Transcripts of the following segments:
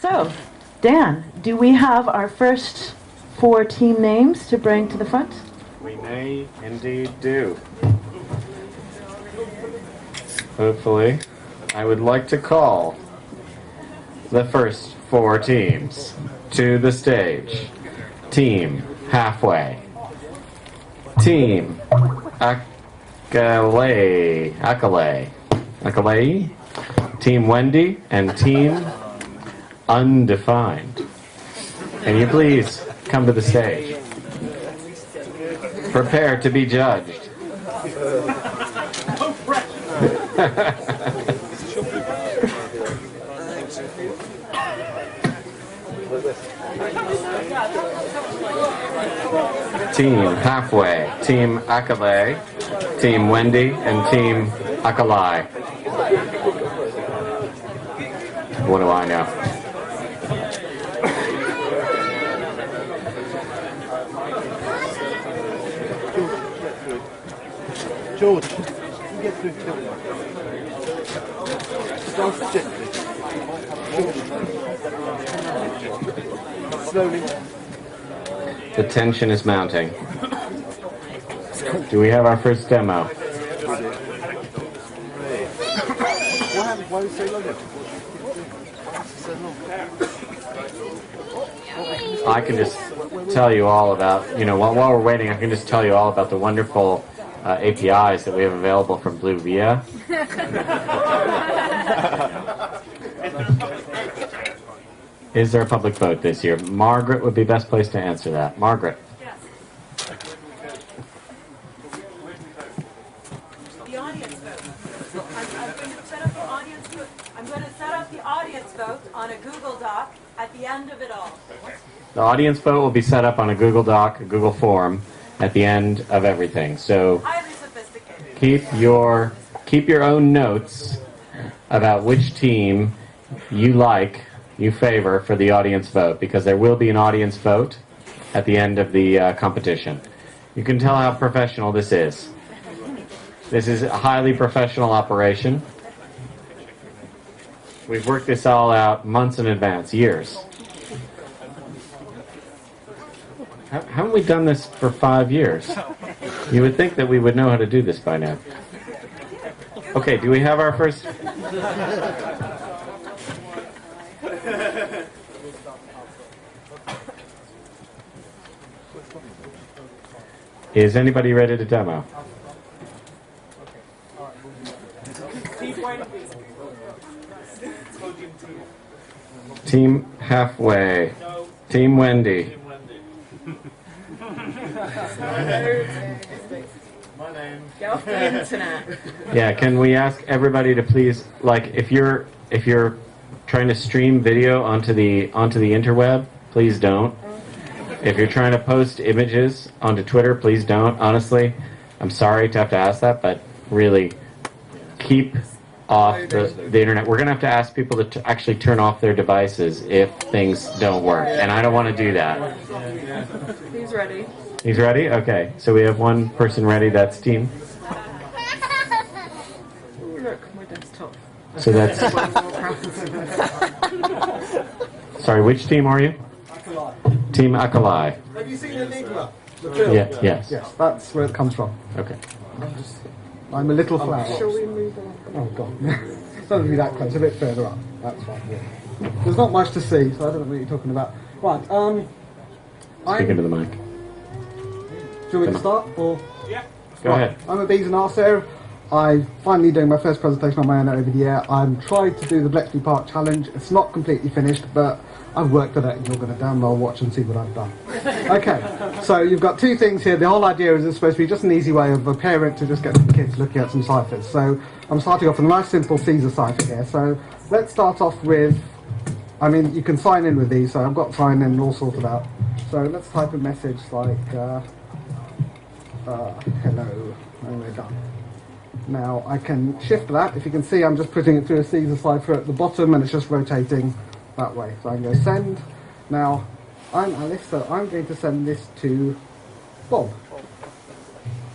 So, Dan, do we have our first 4 team names to bring to the front? We may indeed do. Hopefully. I would like to call the first 4 teams to the stage. Team Halfway. Team Accolade. Team Wendy and Team Undefined. Can you please come to the stage? Prepare to be judged. Team Halfway, Team Accolade, Team Wendy, and Team Accolade. What do I know? George, you get through to slowly. The tension is mounting. Do we have our first demo? Why was it so long? I can just tell you all about, while we're waiting, I can just tell you all about the wonderful APIs that we have available from Blue Via. Is there a public vote this year? Margaret would be best placed to answer that. Margaret. Yes. The audience vote. I'm going to set up the audience vote on a Google Doc at the end of it all. The audience vote will be set up on a Google Doc, a Google form, at the end of everything. So Highly sophisticated. keep your own notes about which team you favor for the audience vote, because there will be an audience vote at the end of the competition. You can tell how professional this is. This is a highly professional operation. We've worked this all out months in advance, years. Haven't we done this for 5 years? You would think that we would know how to do this by now. Okay, do we have our first... Is anybody ready to demo? Team Halfway. Team Wendy. My name. Get off the internet. Yeah, can we ask everybody to please, if you're trying to stream video onto the interweb, please don't. If you're trying to post images onto Twitter, please don't. Honestly, I'm sorry to have to ask that, but really, keep off the internet. We're going to have to ask people to actually turn off their devices if things don't work, and I don't want to do that. He's ready. He's ready? Okay, so we have one person ready. That's team. Ooh, look, my desktop. So that's... Sorry, which team are you? Team Accolade. Have you seen Enigma? Yeah, yes. Yes, that's where it comes from. Okay. I'm a little flower. Shall we move on? Oh, God. It's not going to be that close, a bit further up. That's fine. Yeah. There's not much to see, so I don't know what you're talking about. Right, Speak into the mic. Do you want me to start? Or? Yeah. Go ahead. I'm a Bees and Arse there. I'm finally doing my first presentation on my own over the air. I'm trying to do the Bletchley Park challenge. It's not completely finished, but I've worked on it, and you're going to damn well watch and see what I've done. Okay, so you've got 2 things here. The whole idea is it's supposed to be just an easy way of a parent to just get some kids looking at some ciphers. So I'm starting off with a nice simple Caesar cipher here. So let's start off with, you can sign in with these, so I've got sign in all sorted out. So let's type a message like, hello, and we're done. Now I can shift that. If you can see, I'm just putting it through a Caesar cipher at the bottom, and it's just rotating that way. So I can go send. Now I'm Alice, so I'm going to send this to Bob,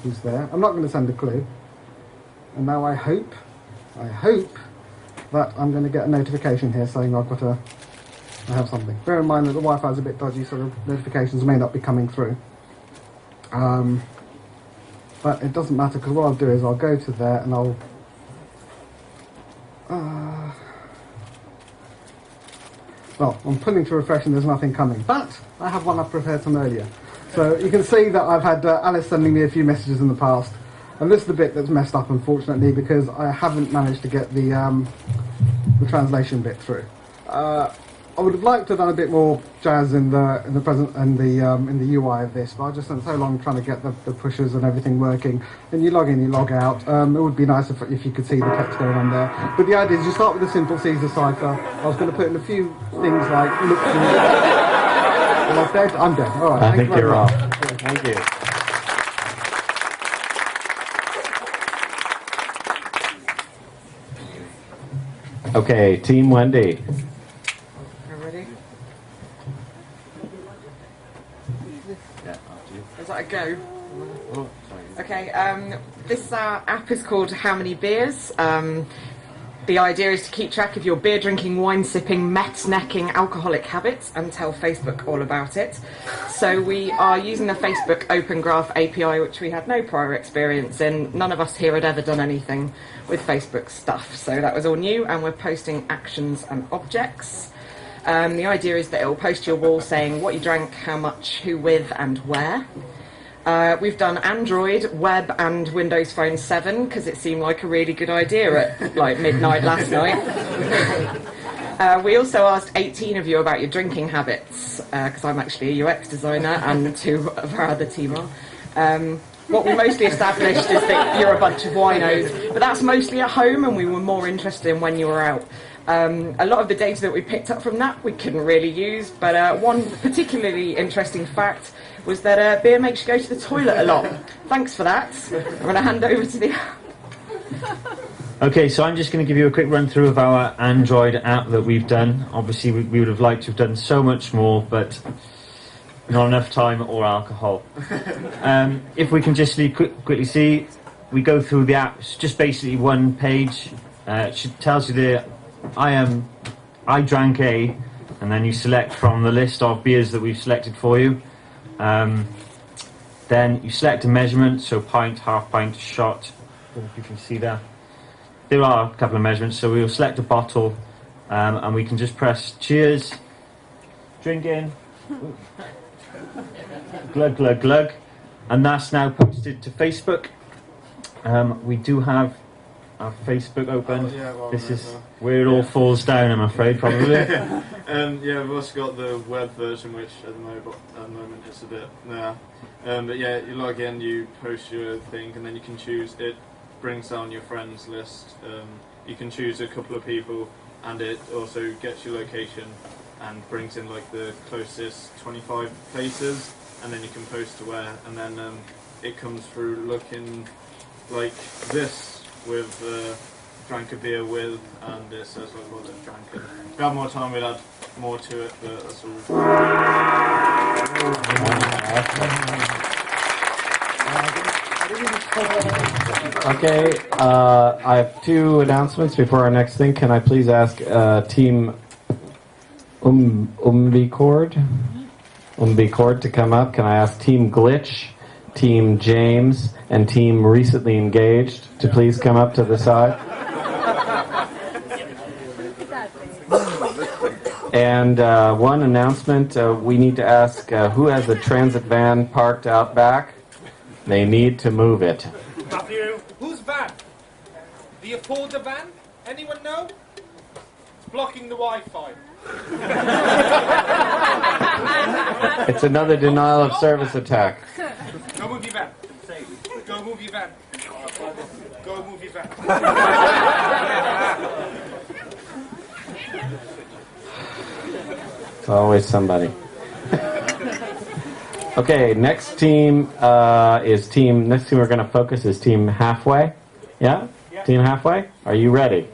who's there. I'm not going to send a clue. And now I hope that I'm going to get a notification here saying I've got a I have something. Bear in mind that the Wi-Fi is a bit dodgy, so the notifications may not be coming through. But it doesn't matter, because what I'll do is I'll go to there and I'll... well, I'm pulling to refresh and there's nothing coming. But I have one I've prepared from earlier. So you can see that I've had Alice sending me a few messages in the past. And this is the bit that's messed up, unfortunately, because I haven't managed to get the translation bit through. I would have liked to have done a bit more jazz in the present and in the UI of this, but I just spent so long trying to get the pushers and everything working. And you log in, you log out. It would be nice if you could see the text going on there. But the idea is you start with a simple Caesar cipher. I was going to put in a few things like look. Am I dead? I'm dead. All right. I think you're off. Thank you. Okay, Team Wendy. Ready? Is that a go? Okay, this app is called How Many Beers? The idea is to keep track of your beer drinking, wine sipping, meth necking, alcoholic habits and tell Facebook all about it. So we are using the Facebook Open Graph API, which we had no prior experience in. None of us here had ever done anything with Facebook stuff. So that was all new, and we're posting actions and objects. The idea is that it will post to your wall saying what you drank, how much, who with and where. We've done Android, web and Windows Phone 7 because it seemed like a really good idea at like midnight last night. We also asked 18 of you about your drinking habits because I'm actually a UX designer and two of our other team are. What we mostly established is that you're a bunch of winos, but that's mostly at home and we were more interested in when you were out. A lot of the data that we picked up from that we couldn't really use, but one particularly interesting fact was that beer makes you go to the toilet a lot. Thanks for that. I'm going to hand over to the... Okay, so I'm just going to give you a quick run through of our Android app that we've done. Obviously, we would have liked to have done so much more, but not enough time or alcohol. If we can just quickly see, we go through the app. It's just basically one page. It tells you there, I drank a, and then you select from the list of beers that we've selected for you. Then you select a measurement, so pint, half pint, shot. I don't know if you can see that. There are a couple of measurements, so we'll select a bottle and we can just press cheers, drink in, glug, glug, glug, and that's now posted to Facebook. We do have our Facebook open. Oh, yeah, well, this is where it all falls down, I'm afraid, probably. Yeah, we've also got the web version, which at the moment is a bit but yeah, you log in, you post your thing, and then you can choose. It brings down your friends list. You can choose a couple of people, and it also gets your location and brings in like the closest 25 places, and then you can post to where, and then it comes through looking like this with drank a beer with, and it says like what they've drank. And if we had more time, we'd add more to it, but that's all. Okay, I have two announcements before our next thing. Can I please ask Team Umbicord to come up? Can I ask Team Glitch, Team James, and Team Recently Engaged to please come up to the side? And one announcement, we need to ask who has a transit van parked out back? They need to move it. Matthew, whose van? The Afforder van? Anyone know? It's blocking the Wi-Fi. It's another denial of service attack. Go move your van. Go move your van. Go move your van. It's always somebody. Okay, next team next team we're going to focus is Team Halfway. Yeah? Team Halfway? Are you ready?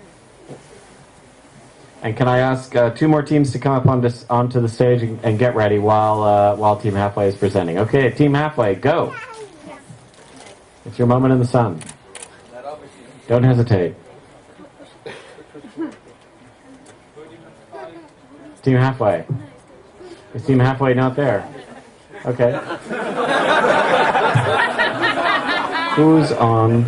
And can I ask two more teams to come up onto the stage and get ready while Team Halfway is presenting? Okay, Team Halfway, go. It's your moment in the sun. Don't hesitate. Team halfway. Is team halfway not there? Okay. Who's on?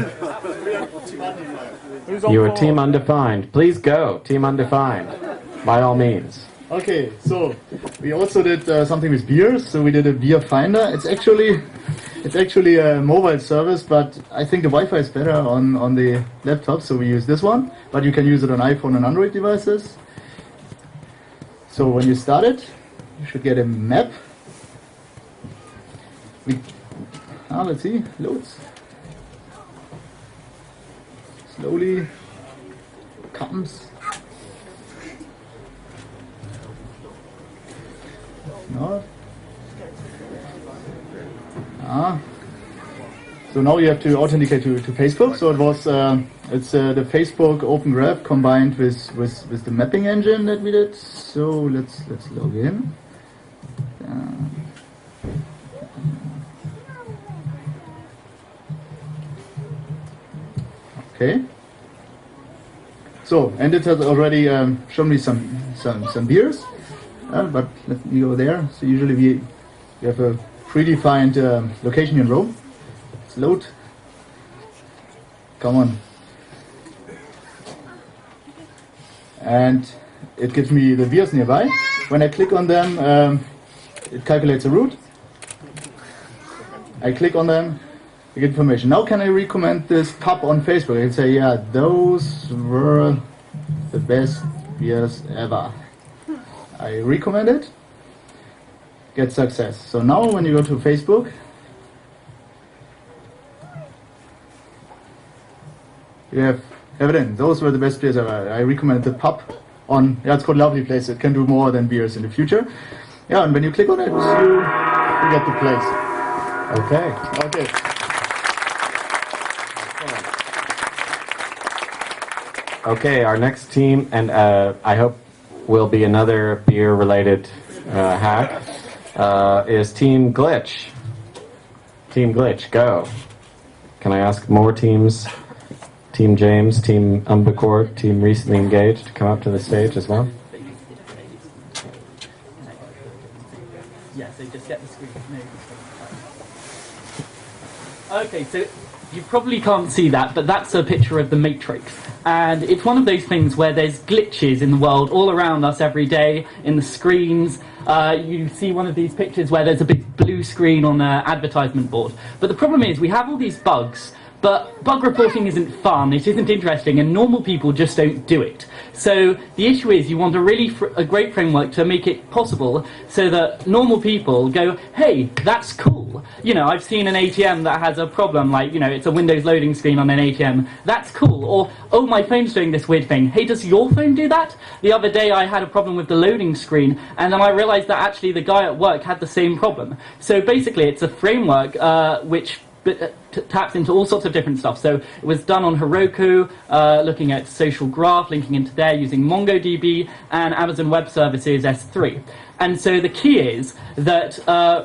You are team undefined. Please go, team undefined. By all means. Okay, so we also did something with beers. So we did a beer finder. It's actually a mobile service, but I think the Wi-Fi is better on the laptop, so we use this one. But you can use it on iPhone and Android devices. So when you start it, you should get a map. Let's see, loads. Slowly comes. No. So now you have to authenticate to Facebook. So it was it's the Facebook Open Graph combined with the mapping engine that we did. So let's log in. Okay. So, and it has already shown me some beers, but let me go there. So usually we have a predefined location in Rome. Let's load. Come on. And it gives me the beers nearby. When I click on them, it calculates the route. I click on them, I get information. Now can I recommend this pub on Facebook? I can say, yeah, those were the best beers ever. I recommend it, get success. So now when you go to Facebook, you have evidence. Those were the best beers ever. I recommend the pub on, it's called Lovely Place. It can do more than beers in the future. Yeah, and when you click on it, you get the place. Okay. Okay. Okay, our next team, and I hope will be another beer-related hack, is Team Glitch. Team Glitch, go. Can I ask more teams, Team James, Team Umbicord, Team Recently Engaged, to come up to the stage as well? Yeah, so just get the screen. Okay, so you probably can't see that, but that's a picture of the Matrix. And it's one of those things where there's glitches in the world all around us every day, in the screens. You see one of these pictures where there's a big blue screen on an advertisement board. But the problem is we have all these bugs, but bug reporting isn't fun, it isn't interesting, and normal people just don't do it. So the issue is you want a great framework to make it possible so that normal people go, hey, that's cool. You know, I've seen an ATM that has a problem, like, you know, it's a Windows loading screen on an ATM. That's cool. Or, oh, my phone's doing this weird thing. Hey, does your phone do that? The other day I had a problem with the loading screen, and then I realized that actually the guy at work had the same problem. So basically it's a framework which taps into all sorts of different stuff. So it was done on Heroku, looking at social graph, linking into there using MongoDB and Amazon Web Services S3. And so the key is that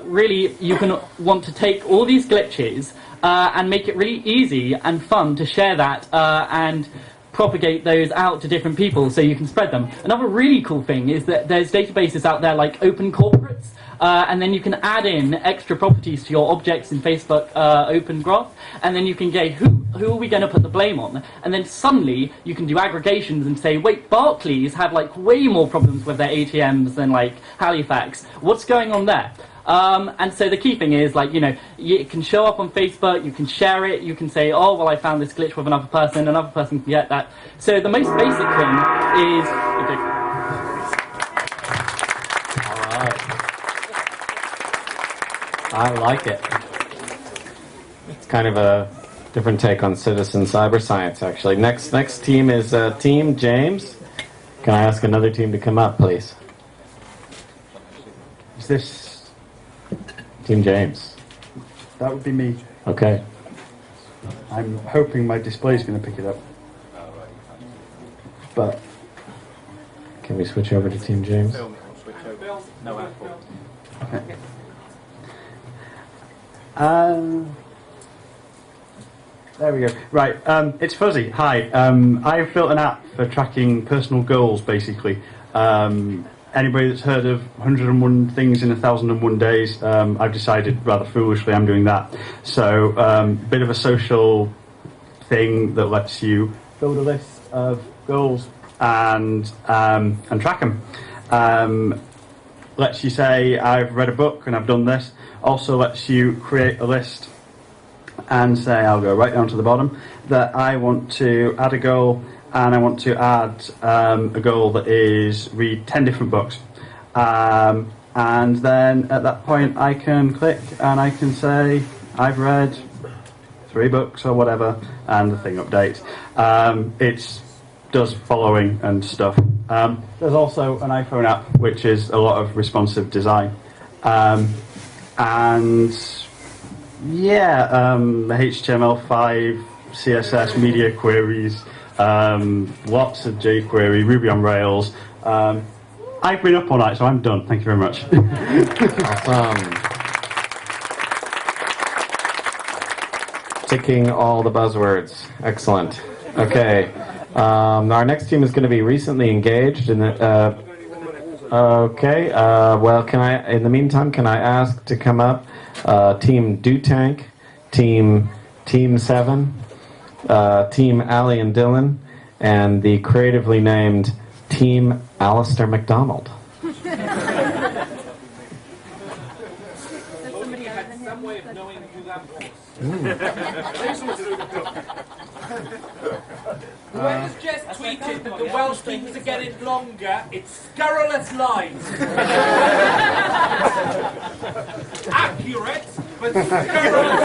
really you can want to take all these glitches and make it really easy and fun to share that and propagate those out to different people so you can spread them. Another really cool thing is that there's databases out there like Open Corporates, and then you can add in extra properties to your objects in Facebook Open Graph, and then you can get who are we going to put the blame on? And then suddenly you can do aggregations and say, wait, Barclays have like way more problems with their ATMs than like Halifax. What's going on there? And so the key thing is, like, you know, it can show up on Facebook, you can share it, you can say, oh, well, I found this glitch with another person can get that. So the most basic thing is... I like it. It's kind of a different take on citizen cyber science, actually. Next team is Team James. Can I ask another team to come up, please? Is this... Team James. That would be me. Okay. I'm hoping my display is going to pick it up. But... Can we switch over to Team James? No Apple. Okay. There we go. Right, it's Fuzzy. Hi. I've built an app for tracking personal goals, basically. anybody that's heard of 101 things in 1001 days, I've decided rather foolishly I'm doing that. So bit of a social thing that lets you build a list of goals and track them. Lets you say I've read a book and I've done this. Also lets you create a list and say, I'll go right down to the bottom, that I want to add a goal, and I want to add a goal that is read 10 different books. And then at that point I can click and I can say I've read 3 books or whatever, and the thing updates. It does following and stuff. There's also an iPhone app which is a lot of responsive design. And yeah, HTML5, CSS, media queries, lots of jQuery, Ruby on Rails. I've been up all night, so I'm done. Thank you very much. Awesome. Ticking all the buzzwords. Excellent. Okay. Our next team is going to be recently engaged. Okay. Well, in the meantime, can I ask to come up Team Dutank, Team 7, Team Ali and Dylan, and the creatively named Team Alistair McDonald. Somebody had some way of knowing who that was. Whoever's just tweeted that the Welsh teams are getting longer, it's scurrilous lies. Accurate, but scurrilous.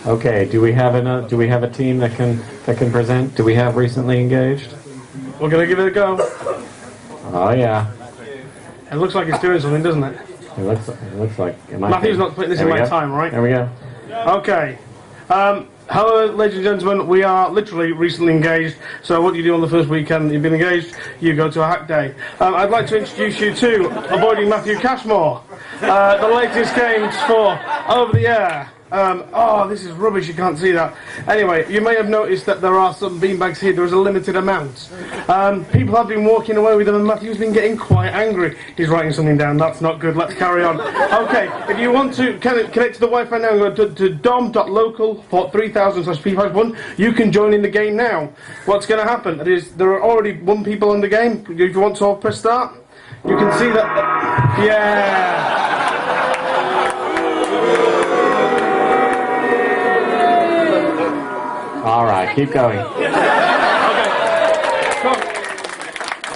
Okay. Do we have a team that can present? Do we have recently engaged? We're gonna give it a go. Oh yeah. It looks like it's doing something, doesn't it? It looks like. Matthew's not putting this in my time, right? There we go. Okay. Hello, ladies and gentlemen. We are literally recently engaged. So what do you do on the first weekend that you've been engaged? You go to a hack day. I'd like to introduce you to Avoiding Matthew Cashmore, the latest games for Over the Air. This is rubbish, you can't see that. Anyway, you may have noticed that there are some beanbags here. There is a limited amount. People have been walking away with them, and Matthew's been getting quite angry. He's writing something down. That's not good. Let's carry on. Okay, if you want to connect to the Wi-Fi now, go to dom.local port 3000/p51. You can join in the game now. What's going to happen is there are already 1 people in the game. If you want to press start, you can see that. Yeah. All right, keep going. Okay. Come on.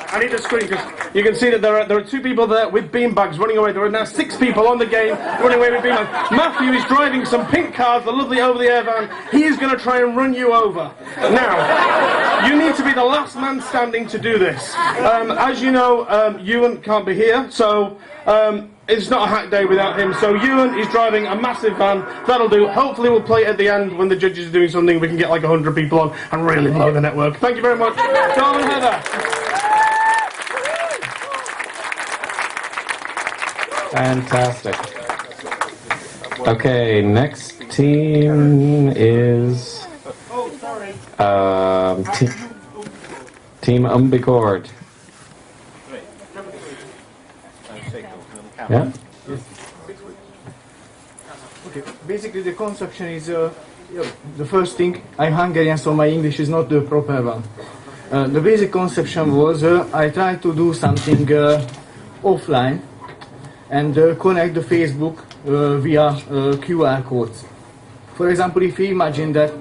I need the screen because you can see that there are 2 people there with beanbags running away. There are now 6 people on the game running away with beanbags. Matthew is driving some pink cars, the lovely over-the-air van. He is going to try and run you over. Now, you need to be the last man standing to do this. As you know, Ewan can't be here, so it's not a hack day without him. So Ewan is driving a massive van. That'll do. Hopefully we'll play it at the end when the judges are doing something. We can get like 100 people on and really blow the network. Thank you very much. Dom and Heather. Fantastic. Okay, next team is Team Umbicord. Yeah. Okay. Basically, the conception is the first thing. I'm Hungarian, so my English is not the proper one. The basic conception was I tried to do something offline and connect the Facebook via QR codes. For example, if you imagine that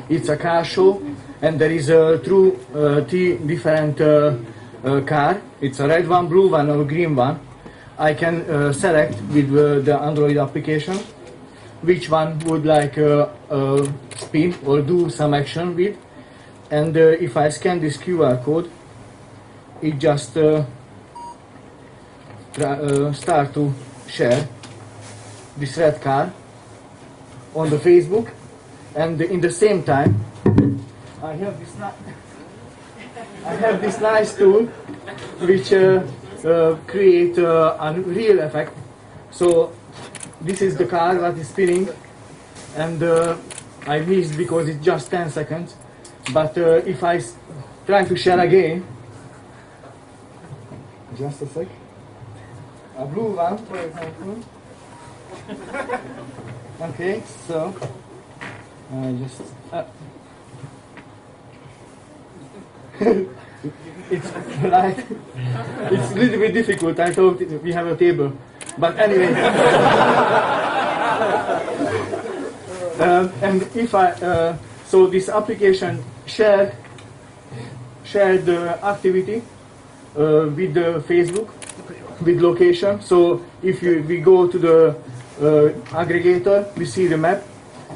it's a car show and there is 3 different car, it's a red one, blue one, or a green one. I can select with the Android application which one would like spin or do some action with, and if I scan this QR code, it just start to share this red car on the Facebook, and in the same time I have this nice tool which create a real effect. So this is the car that is spinning, and I missed because it's just 10 seconds. But if I try to share again, Just a sec. A blue one, for example. Okay, so just it's like it's a little bit difficult. I thought we have a table, but anyway. And if I so this application shared the activity with the Facebook with location. So if we go to the aggregator, we see the map,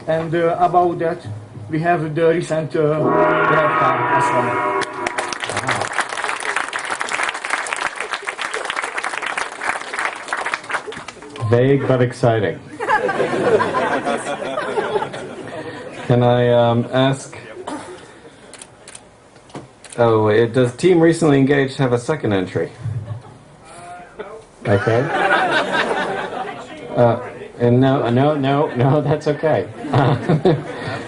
and about that we have the recent web card as well. Vague but exciting. Can I ask? Oh, does Team Recently Engaged have a second entry? Okay. And no, that's okay.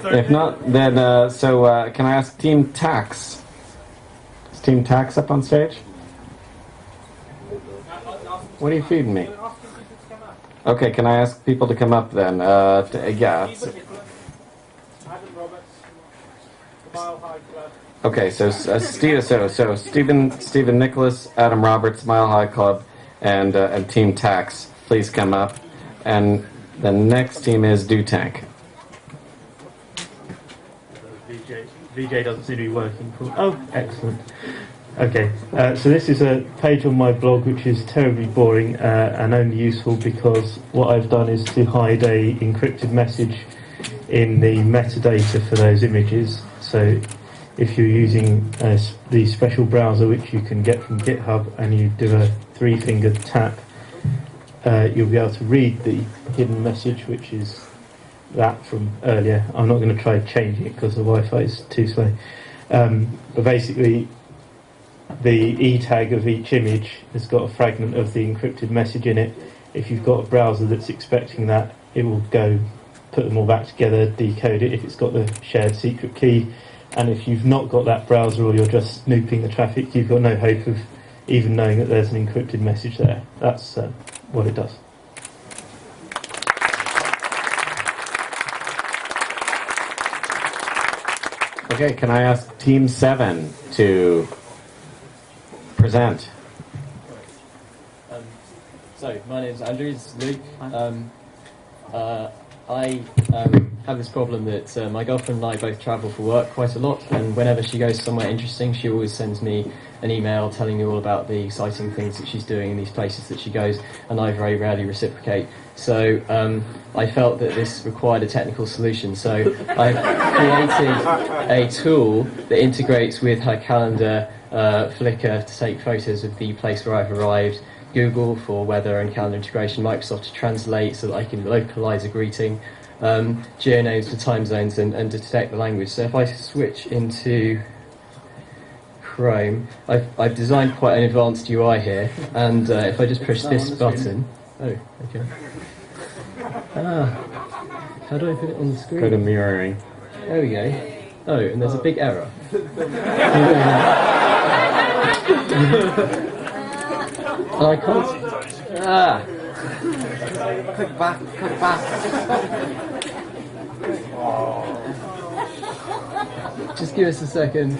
If not, then can I ask Team Tax? Is Team Tax up on stage? What are you feeding me? Okay, can I ask people to come up then? Yeah. Okay, so Stephen Nicholas, Adam Roberts, Mile High Club, and Team Tax, please come up. And the next team is Do Tank. VJ doesn't seem to be working. Oh, excellent. Okay, so this is a page on my blog which is terribly boring and only useful because what I've done is to hide a encrypted message in the metadata for those images. So if you're using the special browser which you can get from GitHub and you do a 3-finger tap, you'll be able to read the hidden message, which is that from earlier. I'm not going to try changing it because the Wi-Fi is too slow. But basically, the e-tag of each image has got a fragment of the encrypted message in it. If you've got a browser that's expecting that, it will go put them all back together, decode it if it's got the shared secret key. And if you've not got that browser or you're just snooping the traffic, you've got no hope of even knowing that there's an encrypted message there. That's what it does. Okay, can I ask Team 7 to present? So, my name's Andrew, it's Luke. I have this problem that my girlfriend and I both travel for work quite a lot, and whenever she goes somewhere interesting, she always sends me an email telling me all about the exciting things that she's doing in these places that she goes, and I very rarely reciprocate. So I felt that this required a technical solution, so I've created a tool that integrates with her calendar, Flickr to take photos of the place where I've arrived, Google for weather and calendar integration, Microsoft to translate so that I can localize a greeting, geonames for time zones and to detect the language. So if I switch into Chrome, I've designed quite an advanced UI here, and if I just push this button, oh, okay. How do I put it on the screen? Go to mirroring. There we go. Oh, and there's a big error. I can't. Click back, click back. Just give us a second.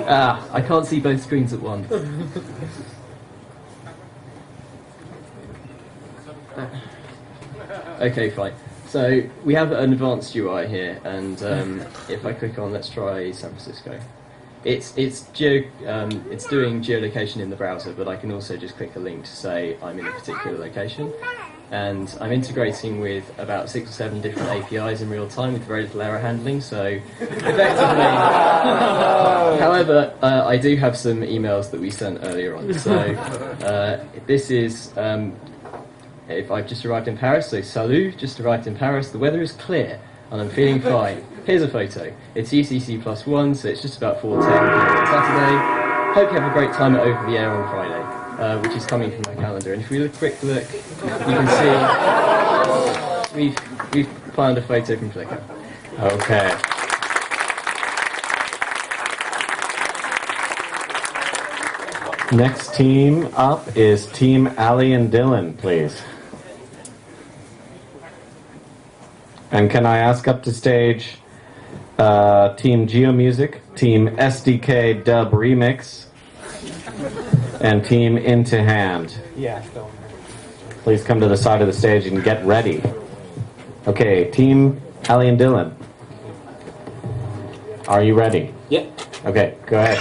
I can't see both screens at once. Okay, fine. So we have an advanced UI here, and if I click on, let's try San Francisco. It's doing geolocation in the browser, but I can also just click a link to say I'm in a particular location. And I'm integrating with about 6 or 7 different APIs in real time with very little error handling, so effectively... However, I do have some emails that we sent earlier on. So this is... if I've just arrived in Paris, so salut, just arrived in Paris, the weather is clear, and I'm feeling fine. Here's a photo. It's UCC +1, so it's just about 4:10 on Saturday. Hope you have a great time at Over the Air on Friday, which is coming from my calendar. And if we look, quick look, you can see we've found a photo from Flickr. Okay. Next team up is Team Ali and Dylan, please. And can I ask up to stage Team Geomusic, Team SDK Dub Remix, and Team Into Hand. Yeah. Please come to the side of the stage and get ready. Okay, Team Ali and Dylan. Are you ready? Yep. Okay, go ahead.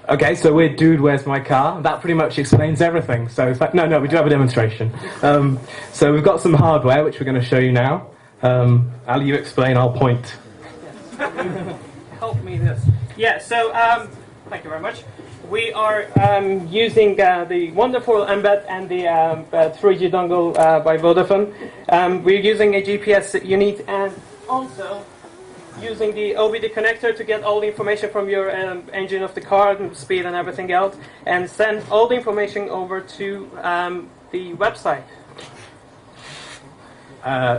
Okay, so we're Dude, Where's My Car? That pretty much explains everything. So, in fact, no, we do have a demonstration. So we've got some hardware, which we're going to show you now. Ali, you explain, I'll point. Help me this. Yeah, so, thank you very much. We are using the wonderful embed and the 3G dongle by Vodafone. We're using a GPS unit and also using the OBD connector to get all the information from your engine of the car and speed and everything else, and send all the information over to the website.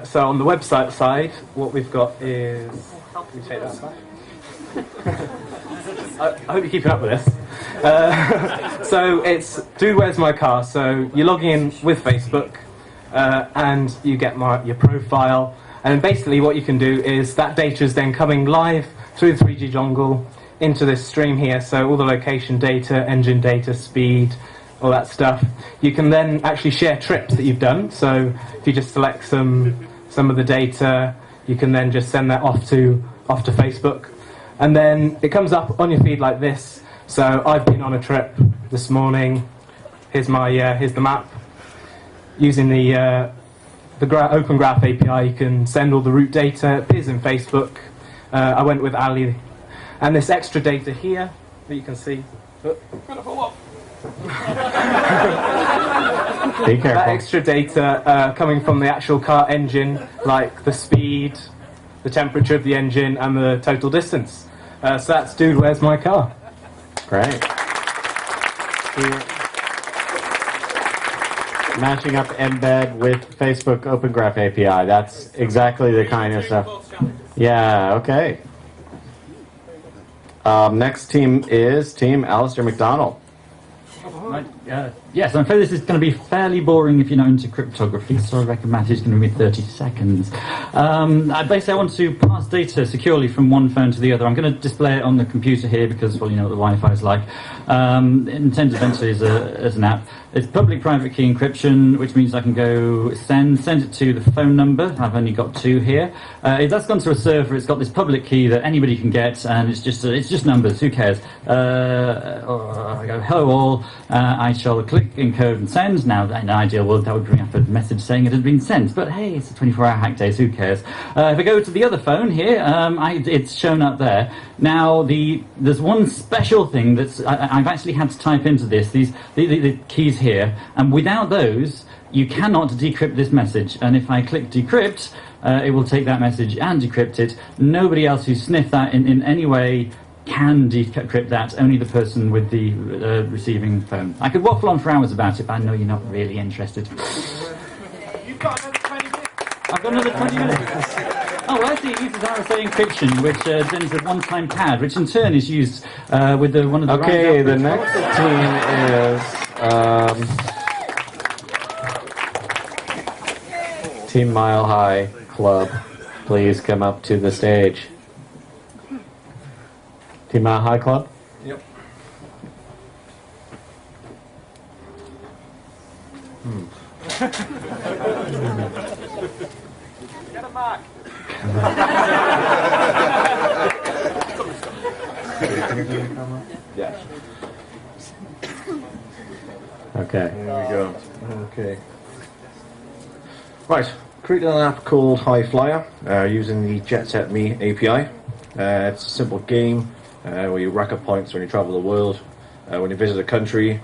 So on the website side, what we've got is... Can you take that back? I hope you're keeping up with this. So it's Dude, Where's My Car? So you log in with Facebook and you get your profile. And basically what you can do is that data is then coming live through the 3G dongle into this stream here. So all the location data, engine data, speed, all that stuff. You can then actually share trips that you've done. So if you just select some of the data, you can then just send that off to Facebook. And then it comes up on your feed like this. So I've been on a trip this morning. Here's the map. Using the Open Graph API, you can send all the route data. It appears in Facebook. I went with Ali. And this extra data here that you can see. Be careful. That extra data coming from the actual car engine, like the speed, the temperature of the engine, and the total distance. So that's Dude, Where's My Car? Great. Matching up embed with Facebook Open Graph API. That's exactly the kind of stuff. Yeah, okay. Next team is Team Alistair McDonald. Right, yes, I'm afraid this is going to be fairly boring if you're not into cryptography, so I reckon Matthew's going to be 30 seconds. Basically, I want to pass data securely from one phone to the other. I'm going to display it on the computer here because, well, you know what the Wi-Fi is like. Intended eventually as an app. It's public-private key encryption, which means I can go send it to the phone number. I've only got 2 here. That's gone to a server. It's got this public key that anybody can get, and it's just numbers. Who cares? I go hello all. I shall click encode and send. Now, in an ideal world, that would bring up a message saying it had been sent. But hey, it's a 24-hour hack day, so who cares? If I go to the other phone here, it's shown up there. Now, there's one special thing that's I've actually had to type into this. The keys here, and without those, you cannot decrypt this message. And if I click decrypt, it will take that message and decrypt it. Nobody else who sniffed that in any way can decrypt that, only the person with the receiving phone. I could waffle on for hours about it, but I know you're not really interested. You've got another 20 minutes. I've got another 20 minutes. Oh, well, actually, it uses RSA encryption, which then is a one-time pad, which in turn is used with one of the... Okay, the next team is Team Mile High Club. Please come up to the stage. Team Mile High Club? Yep. Get him back. Yeah. Okay. There we go. Okay. Right. Created an app called High Flyer using the Jet Set Me API. It's a simple game where you rack up points when you travel the world. When you visit a country,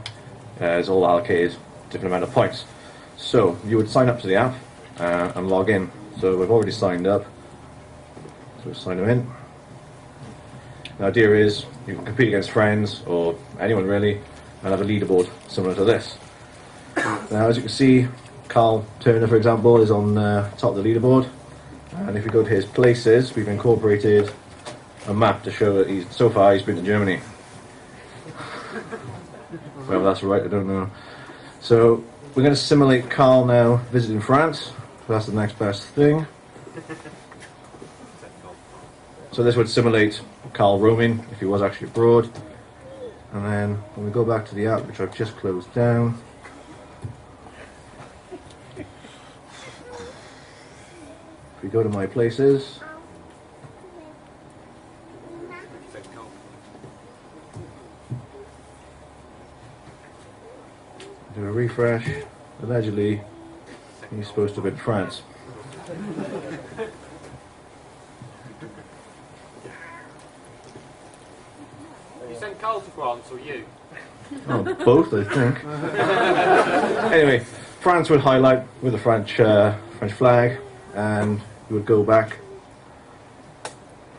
it's all allocated different amount of points. So you would sign up to the app and log in. So we've already signed up. So we'll sign them in. The idea is you can compete against friends or anyone really. I'll have a leaderboard similar to this. Now, as you can see, Carl Turner, for example, is on top of the leaderboard. And if you go to his places, we've incorporated a map to show that so far he's been to Germany. Whether that's right, I don't know. So we're going to simulate Carl now visiting France. So that's the next best thing. So this would simulate Carl roaming if he was actually abroad. And then when we go back to the app, which I've just closed down, if we go to my places, do a refresh, allegedly he's supposed to have been in France. You sent Carl to France or you? Oh, both, I think. Anyway, France would highlight with the French flag, and he would go back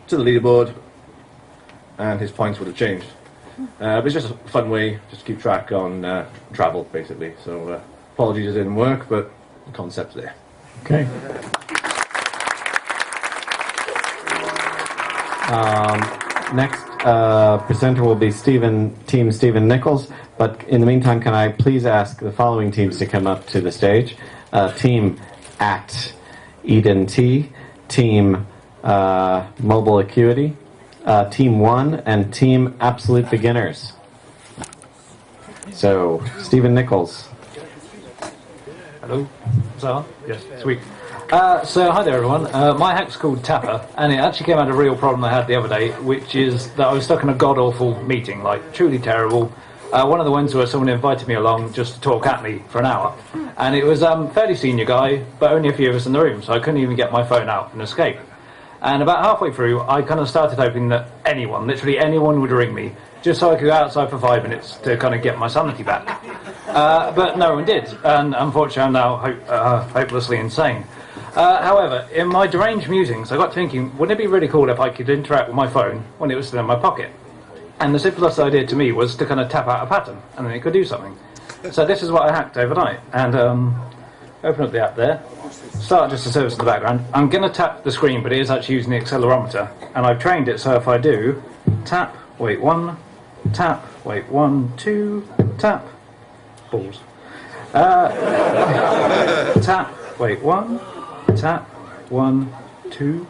to the leaderboard, and his points would have changed. But it's just a fun way just to keep track on travel, basically. So apologies it didn't work, but the concept's there. Okay. Next presenter will be Team Stephen Nichols, but in the meantime, can I please ask the following teams to come up to the stage? Team at Eden T, Team Mobile Acuity, Team 1, and Team Absolute Beginners. So, Stephen Nichols. Hello, is that on? Yes, sweet. So hi there everyone, my hack's called Tapper, and it actually came out of a real problem I had the other day, which is that I was stuck in a god-awful meeting, like truly terrible. One of the ones where someone invited me along just to talk at me for an hour, and it was a fairly senior guy, but only a few of us in the room, so I couldn't even get my phone out and escape. And about halfway through, I kind of started hoping that anyone, literally anyone, would ring me, just so I could go outside for 5 minutes to kind of get my sanity back. But no one did, and unfortunately I'm now hopelessly insane. However, in my deranged musings, I got thinking, wouldn't it be really cool if I could interact with my phone when it was still in my pocket? And the simplest idea to me was to kind of tap out a pattern, and then it could do something. So this is what I hacked overnight, and open up the app there, start just a service in the background. I'm going to tap the screen, but it is actually using the accelerometer, and I've trained it so if I do, tap, wait 1, tap, wait 1, 2, tap, balls. Tap, wait 1, tap, 1, 2,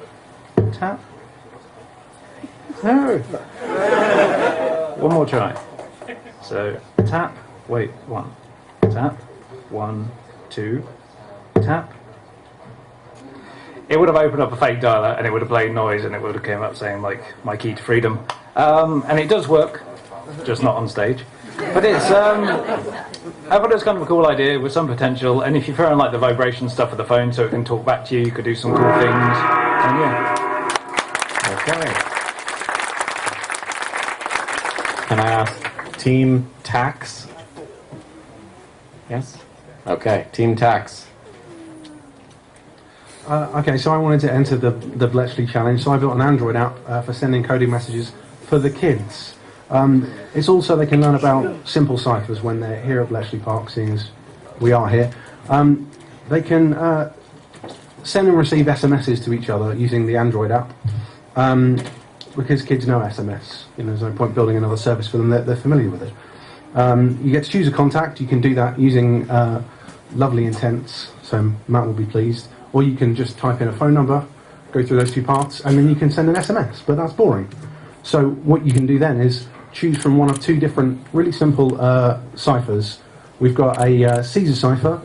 tap. No. One more try. So tap, wait 1, tap, 1, 2, tap. It would have opened up a fake dialer and it would have played noise and it would have came up saying like my key to freedom. And it does work, just not on stage. But it's I thought it was kind of a cool idea with some potential, and if you throw in like the vibration stuff of the phone so it can talk back to you, you could do some cool things. And yeah. Okay. Can I ask Team Tax? Yes? Okay, Team Tax. Okay, so I wanted to enter the Bletchley challenge, so I built an Android app for sending coding messages for the kids. It's also they can learn about simple ciphers when they're here at Bletchley Park, seeing as we are here. They can send and receive SMSs to each other using the Android app, because kids know SMS. You know, there's no point building another service for them, they're familiar with it. You get to choose a contact, you can do that using lovely intents, so Matt will be pleased, or you can just type in a phone number, go through those two parts, and then you can send an SMS, but that's boring. So what you can do then is choose from one of two different really simple ciphers. We've got a Caesar cipher,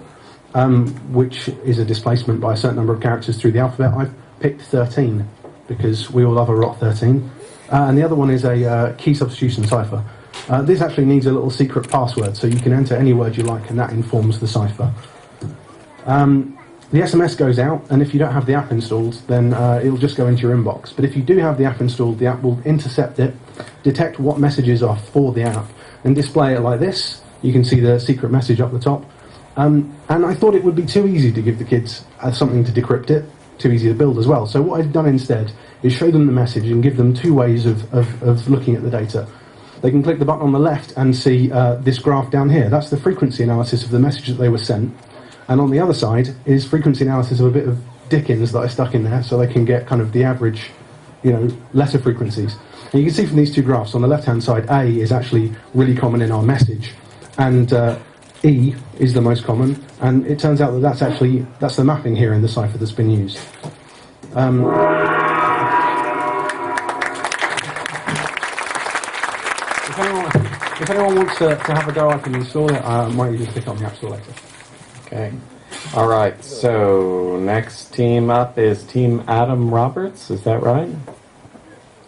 which is a displacement by a certain number of characters through the alphabet. I've picked 13 because we all love a rot 13. And the other one is a key substitution cipher. This actually needs a little secret password, so you can enter any word you like and that informs the cipher. The SMS goes out, and if you don't have the app installed, then it'll just go into your inbox. But if you do have the app installed, the app will intercept it, detect what messages are for the app, and display it like this. You can see the secret message up the top. And I thought it would be too easy to give the kids something to decrypt it, too easy to build as well. So what I've done instead is show them the message and give them two ways of looking at the data. they can click the button on the left and see this graph down here. That's the frequency analysis of the message that they were sent. And on the other side is frequency analysis of a bit of Dickens that I stuck in there, so they can get kind of the average, letter frequencies. And you can see from these two graphs, on the left-hand side, A is actually really common in our message, and E is the most common, and it turns out that that's the mapping here in the cipher that's been used. If anyone wants to have a go, I can install it. I might even pick it on the App Store later. Okay. All right. So next team up is Team Adam Roberts. Is that right?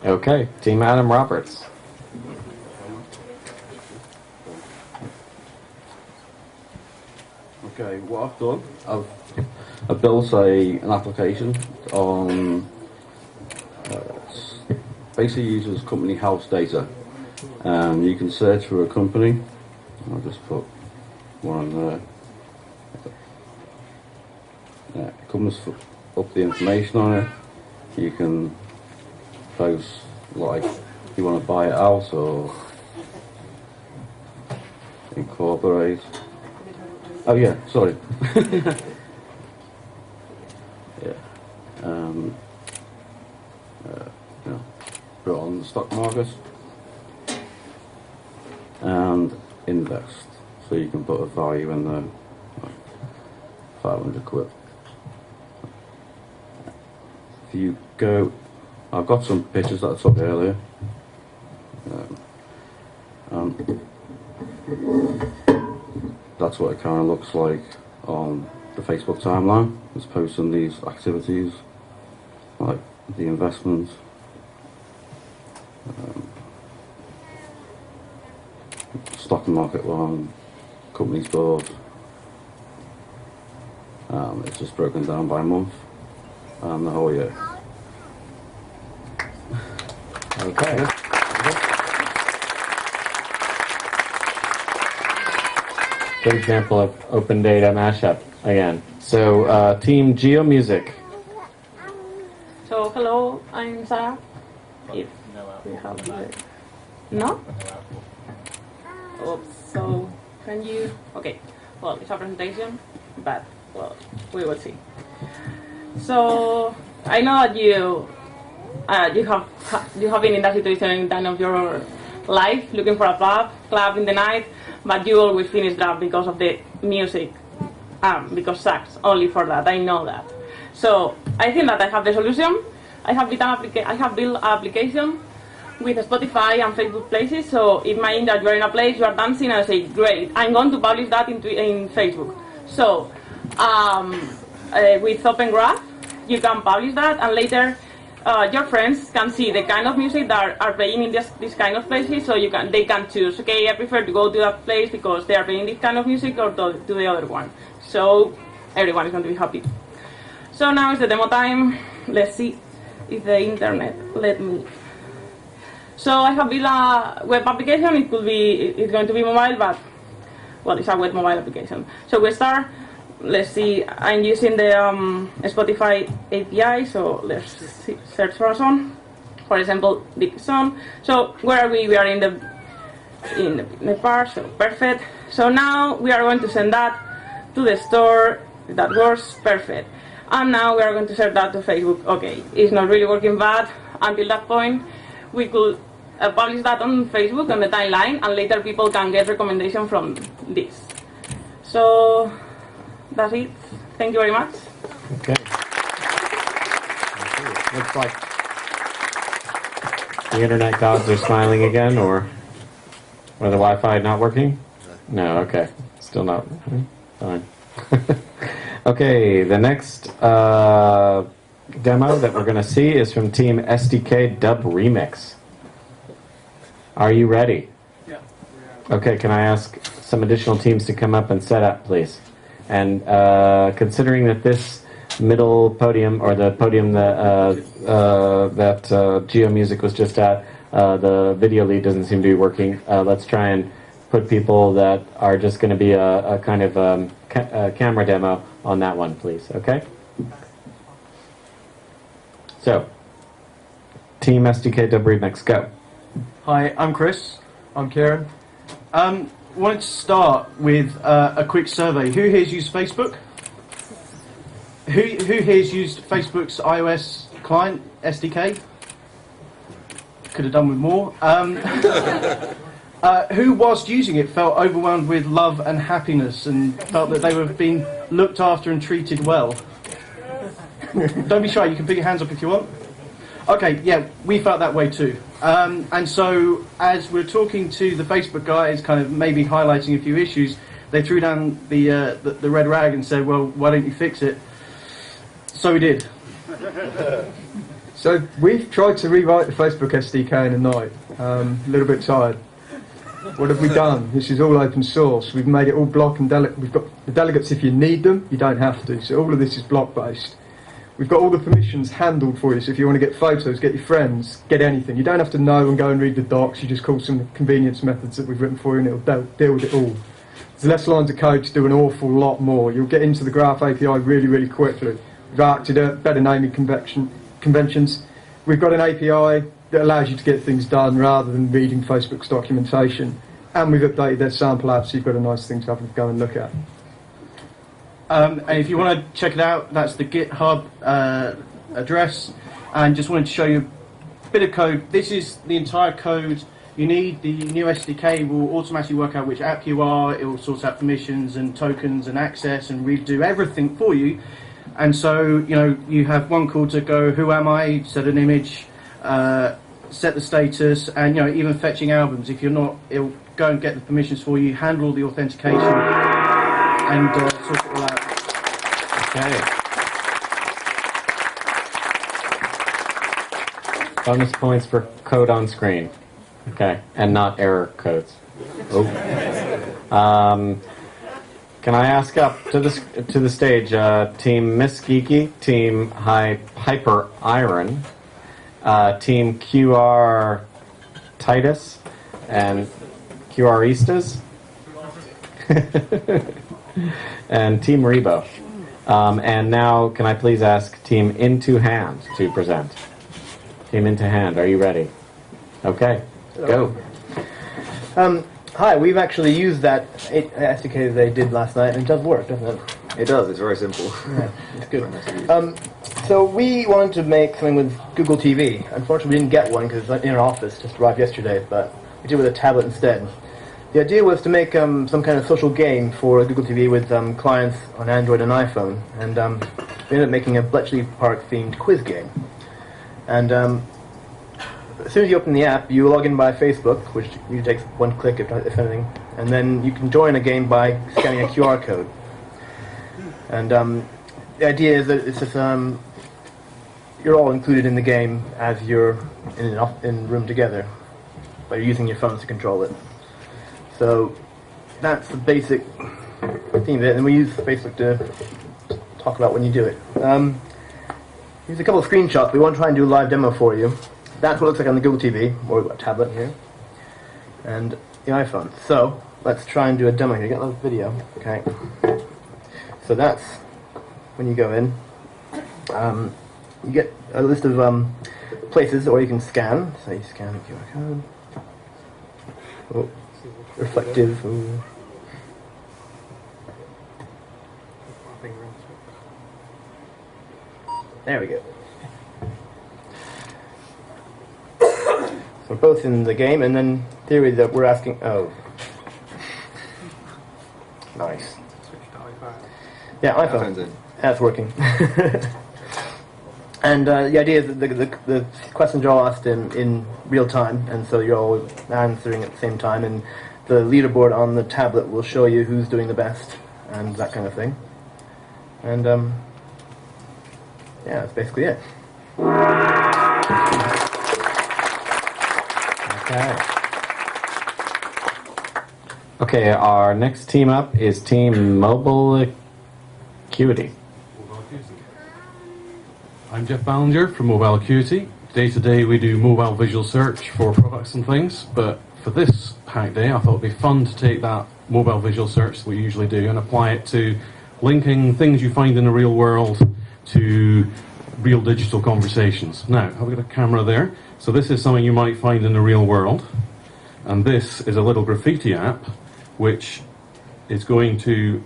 Okay. Team Adam Roberts. Okay. What I've done, I've built an application on basically uses company house data. You can search for a company. I'll just put one there. It comes up the information on it. You can post like if you want to buy it out or incorporate. Oh yeah, sorry. Yeah. Put it on the stock market and invest. So you can put a value in there, like 500 quid. If you go, I've got some pictures that I took earlier. That's what it kind of looks like on the Facebook timeline. It's posting these activities, like the investments. Stock market one, companies bought. It's just broken down by month and the whole year. Okay. Good example of open data mashup again. So Team GeoMusic. So hello, I'm Sarah. If we have the... No? Oops, so can you... Okay, well, it's a presentation, but, well, we will see. So, I know that you have been in that situation in time of your life, looking for a club in the night, but you always finish that because of the music, because sucks, only for that, I know that. So, I think that I have the solution. I have built an application with Spotify and Facebook places, so it might mean that you're in a place, you are dancing, and I say, great, I'm going to publish that in Facebook. So, with Open Graph, you can publish that, and later your friends can see the kind of music that are playing in this kind of places, so they can choose, okay, I prefer to go to that place because they are playing this kind of music, or to the other one. So, everyone is going to be happy. So now is the demo time. Let's see if the internet let me. So I have built a web application. It's going to be mobile, but well, it's a web mobile application. So we start. Let's see. I'm using the Spotify API. So let's search for a song. For example, this song. So where are we? We are in the part. So perfect. So now we are going to send that to the store. That works perfect. And now we are going to share that to Facebook. Okay, it's not really working bad. Until that point, we could publish that on Facebook on the timeline, and later people can get recommendation from this. So that's it. Thank you very much. Okay. Looks like the internet gods are smiling again, or the Wi-Fi not working? No. Okay. Still not. Fine. Okay. The next demo that we're going to see is from Team SDK Dub Remix. Are you ready? Yeah. Okay, can I ask some additional teams to come up and set up, please? And considering that this middle podium, or the podium that GeoMusic was just at, the video lead doesn't seem to be working, let's try and put people that are just going to be a kind of camera demo on that one, please, okay? So, Team SDK Dub Remix, go. Hi, I'm Chris. I'm Kieran. Wanted to start with a quick survey. Who here's used Facebook? Who here's used Facebook's iOS client SDK? Could have done with more. Who, whilst using it, felt overwhelmed with love and happiness and felt that they were being looked after and treated well? Don't be shy, you can put your hands up if you want. Okay, yeah, we felt that way too. And so, as we're talking to the Facebook guys, kind of maybe highlighting a few issues, they threw down the red rag and said, well, why don't you fix it? So we did. So we've tried to rewrite the Facebook SDK in a night. A little bit tired. What have we done? This is all open source. We've made it all block and delegate. We've got the delegates if you need them. You don't have to. So all of this is block based. We've got all the permissions handled for you. So if you want to get photos, get your friends, get anything, you don't have to know and go and read the docs. You just call some convenience methods that we've written for you, and it'll deal with it all. There's less lines of code to do an awful lot more. You'll get into the Graph API really, really quickly. We've acted at better naming conventions. We've got an API that allows you to get things done rather than reading Facebook's documentation. And we've updated their sample app, so you've got a nice thing to have to go and look at. And if you want to check it out, that's the GitHub address. And just wanted to show you a bit of code. This is the entire code you need. The new SDK will automatically work out which app you are. It will sort out permissions and tokens and access and redo everything for you. And so, you know, you have one call to go, who am I, set an image, set the status, and, you know, even fetching albums. If you're not, it'll go and get the permissions for you, handle the authentication, and sort it all out. Okay. Bonus points for code on screen. Okay, and not error codes. Oh. Can I ask up to the stage, Team Miss Geeky, Team Hyper Iron, Team QR Titus, and QRistas, and Team Rebo. And now, can I please ask Team Into Hand to present? Team Into Hand, are you ready? Okay, go. Hi, we've actually used that SDK they did last night, and it does work, doesn't it? It does, it's very simple. Yeah, it's good. So we wanted to make something with Google TV. Unfortunately, we didn't get one because it's in our office, just arrived yesterday, but we did it with a tablet instead. The idea was to make some kind of social game for Google TV with clients on Android and iPhone, and we ended up making a Bletchley Park themed quiz game. And as soon as you open the app, you log in by Facebook, which usually takes one click if anything, and then you can join a game by scanning a QR code. And the idea is that it's just you're all included in the game as you're in a room together, but you're using your phones to control it. So that's the basic theme of it, and we use Facebook to talk about when you do it. Here's a couple of screenshots. We want to try and do a live demo for you. That's what it looks like on the Google TV, or a tablet here, and the iPhone. So let's try and do a demo here. Get a little video. Okay. So that's when you go in. You get a list of places, or you can scan. So you scan the QR code. Oh, reflective. Ooh. There we go. So we're both in the game, and then theory that we're asking. Oh, nice. Yeah, iPhone. That's working. And the idea is that the questions are all asked in real time, and so you're all answering at the same time, and the leaderboard on the tablet will show you who's doing the best, and that kind of thing. And yeah, that's basically it. Okay, our next team up is Team Mobile Acuity. I'm Jeff Ballinger from Mobile Acuity. Day to day we do mobile visual search for products and things, but for this hack day I thought it'd be fun to take that mobile visual search that we usually do and apply it to linking things you find in the real world to real digital conversations. Now, I've got a camera there, so this is something you might find in the real world. And this is a little graffiti app which is going to,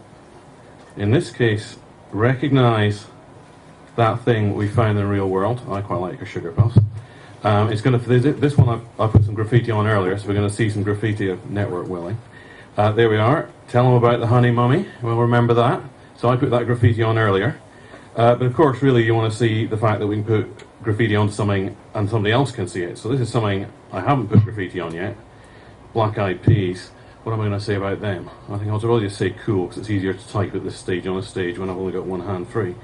in this case, recognize that thing we found in the real world. I quite like your sugar puffs. It's going to, this one I put some graffiti on earlier, so we're going to see some graffiti of Network Willie. There we are. Tell them about the honey mummy. We'll remember that. So I put that graffiti on earlier. But of course, really, you want to see the fact that we can put graffiti onto something and somebody else can see it. So this is something I haven't put graffiti on yet. Black Eyed Peas. What am I going to say about them? I think I'll probably just say cool, because it's easier to type at this stage on a stage when I've only got one hand free.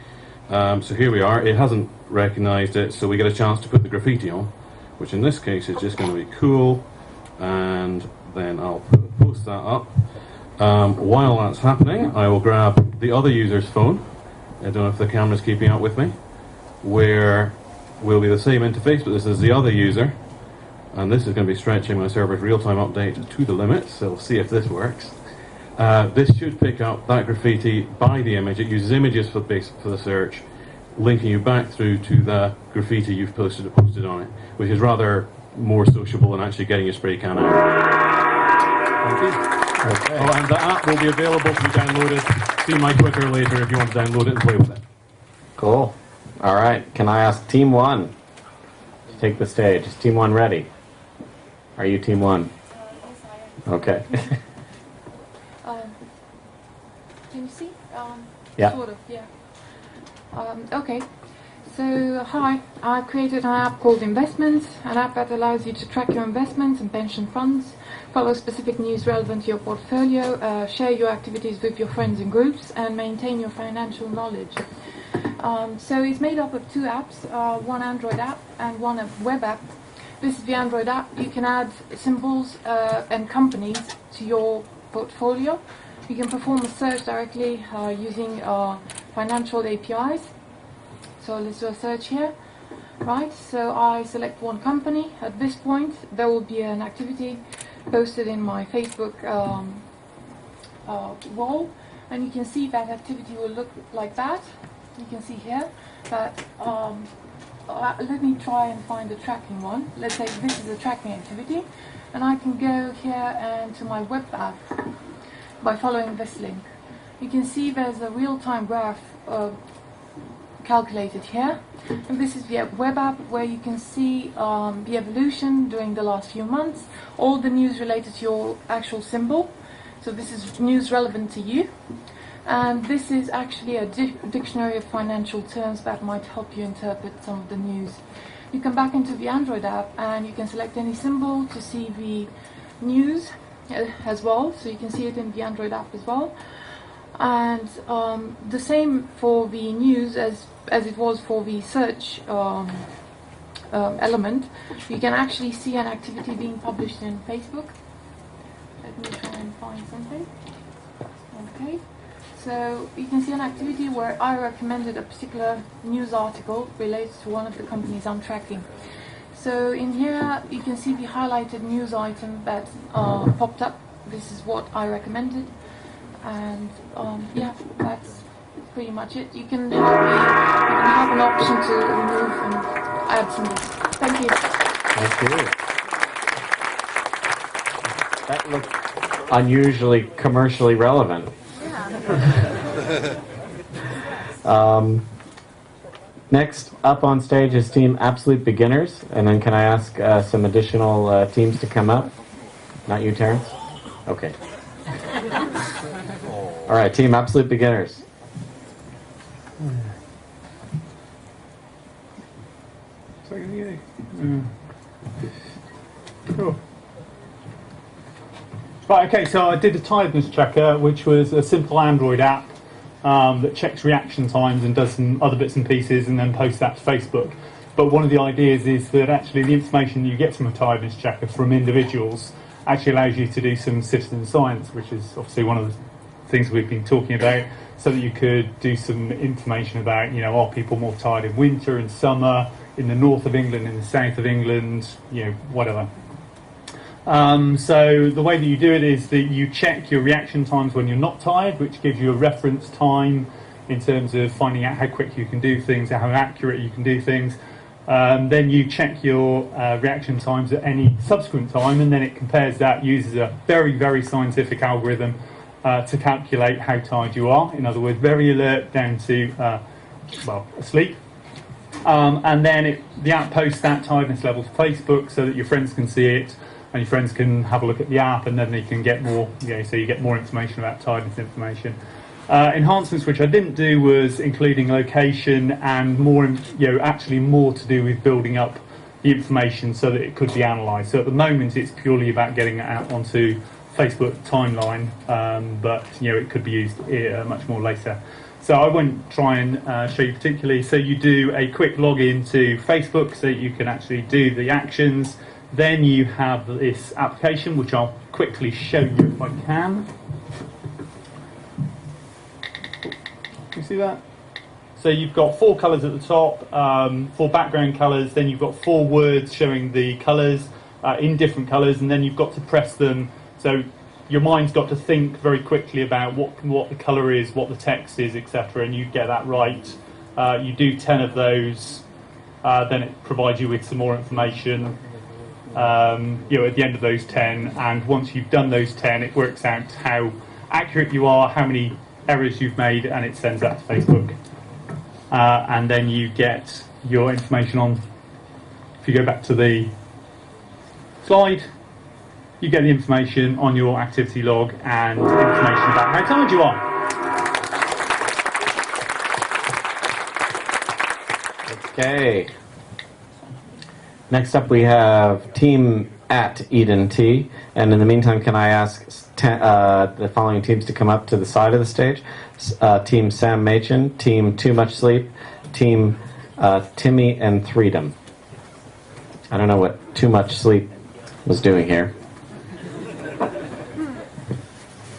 So here we are. It hasn't recognised it, so we get a chance to put the graffiti on, which in this case is just going to be cool. And then I'll post that up. While that's happening, I will grab the other user's phone. I don't know if the camera's keeping up with me. Where will be the same interface, but this is the other user. And this is going to be stretching my server's real-time update to the limit, so we'll see if this works. This should pick up that graffiti by the image. It uses images for the search, linking you back through to the graffiti you've posted on it, which is rather more sociable than actually getting your spray can out. Thank you. Okay. Oh, and the app will be available to be downloaded. See my Twitter later if you want to download it and play with it. Cool. All right. Can I ask Team 1 to take the stage? Is Team 1 ready? Are you Team 1? Okay. Can you see? Yeah. Sort of, yeah. Okay. So, hi. I created an app called Investments, an app that allows you to track your investments and pension funds, follow specific news relevant to your portfolio, share your activities with your friends and groups, and maintain your financial knowledge. So it's made up of two apps, one Android app and one web app. This is the Android app. You can add symbols and companies to your portfolio. You can perform a search directly using financial APIs. So let's do a search here. Right, so I select one company. At this point, there will be an activity posted in my Facebook wall. And you can see that activity will look like that. You can see here that, let me try and find a tracking one. Let's say this is a tracking activity. And I can go here and to my web app by following this link. You can see there's a real-time graph calculated here. And this is the web app where you can see the evolution during the last few months, all the news related to your actual symbol. So this is news relevant to you. And this is actually a dictionary of financial terms that might help you interpret some of the news. You come back into the Android app and you can select any symbol to see the news as well. So you can see it in the Android app as well. And the same for the news as it was for the search element. You can actually see an activity being published in Facebook. Let me try and find something. Okay. So you can see an activity where I recommended a particular news article related to one of the companies I'm tracking. So in here you can see the highlighted news item that popped up. This is what I recommended. And yeah, that's pretty much it. You can have an option to remove and add symbols. Thank you. Thank you. That looked unusually commercially relevant. Next up on stage is Team Absolute Beginners, and then can I ask some additional teams to come up? Not you, Terrence? Okay. All right, Team Absolute Beginners. Cool. Right, okay, so I did a tiredness checker, which was a simple Android app that checks reaction times and does some other bits and pieces and then posts that to Facebook. But one of the ideas is that actually the information you get from a tiredness checker from individuals actually allows you to do some citizen science, which is obviously one of the things we've been talking about, so that you could do some information about, you know, are people more tired in winter and summer, in the north of England, in the south of England, you know, whatever. So the way that you do it is that you check your reaction times when you're not tired, which gives you a reference time in terms of finding out how quick you can do things, how accurate you can do things. Then you check your reaction times at any subsequent time, and then it compares that, uses a very, very scientific algorithm to calculate how tired you are. In other words, very alert down to, well, asleep. And then the app posts that tiredness level to Facebook so that your friends can see it, and your friends can have a look at the app, and then they can get more, so you get more information about tiredness information. Enhancements which I didn't do was including location and more, actually more to do with building up the information so that it could be analysed. So at the moment it's purely about getting it out onto Facebook timeline, but it could be used much more later. So I won't try and show you particularly. So you do a quick login to Facebook so you can actually do the actions. Then you have this application which I'll quickly show you if I can. You see that? So you've got 4 colours at the top, 4 background colours, then you've got 4 words showing the colours in different colours, and then you've got to press them. So your mind's got to think very quickly about what the colour is, what the text is, etc., and you get that right. You do 10 of those, then it provides you with some more information. At the end of those 10, and once you've done those 10, it works out how accurate you are, how many errors you've made, and it sends that to Facebook. And then you get your information on, if you go back to the slide, you get the information on your activity log and information about how tired you are. Okay. Next up we have Team at Eden T, and in the meantime can I ask the following teams to come up to the side of the stage. Team Sam Machin, Team Too Much Sleep, Team Timmy and Freedom. I don't know what Too Much Sleep was doing here.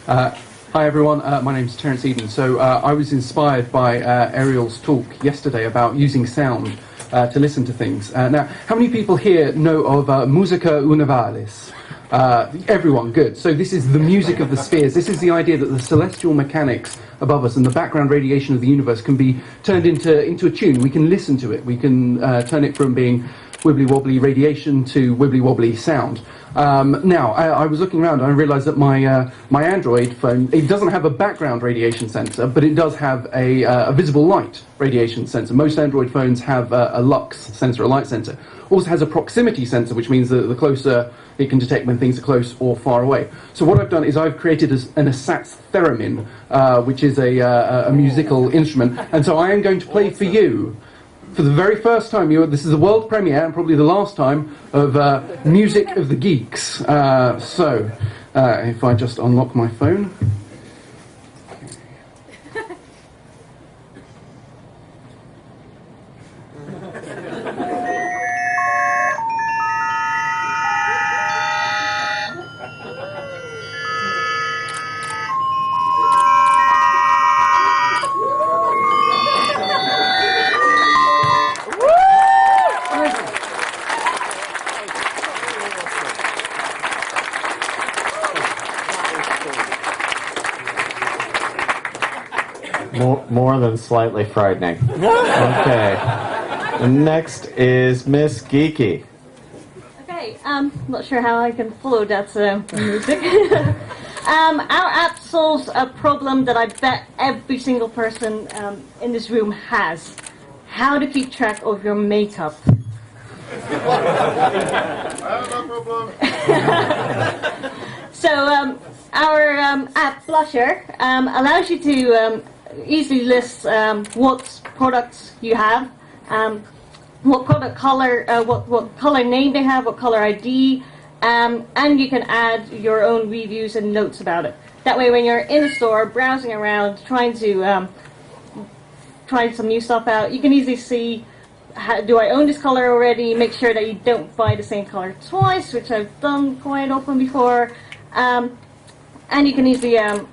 Hi everyone, my name's Terence Eden. So I was inspired by Ariel's talk yesterday about using sound to listen to things. Now, how many people here know of Musica Universalis? Everyone, good. So this is the music of the spheres. This is the idea that the celestial mechanics above us and the background radiation of the universe can be turned into a tune. We can listen to it. We can turn it from being wibbly-wobbly radiation to wibbly-wobbly sound. Now, I was looking around and I realised that my Android phone, it doesn't have a background radiation sensor, but it does have a visible light radiation sensor. Most Android phones have a lux sensor, a light sensor. Also has a proximity sensor, which means that the closer it can detect when things are close or far away. So what I've done is I've created an ersatz theremin, which is a musical instrument, and so I am going to play for you, for the very first time, this is the world premiere and probably the last time, of Music of the Geeks. So, if I just unlock my phone. More than slightly frightening. Okay. Next is Miss Geeky. Okay, not sure how I can follow that music. Our app solves a problem that I bet every single person in this room has. How to keep track of your makeup. So our app Blusher allows you to easily list what products you have, what product color, what color name they have, what color ID, and you can add your own reviews and notes about it. That way, when you're in a store browsing around, trying to try some new stuff out, you can easily see, do I own this color already? Make sure that you don't buy the same color twice, which I've done quite often before. And you can easily, and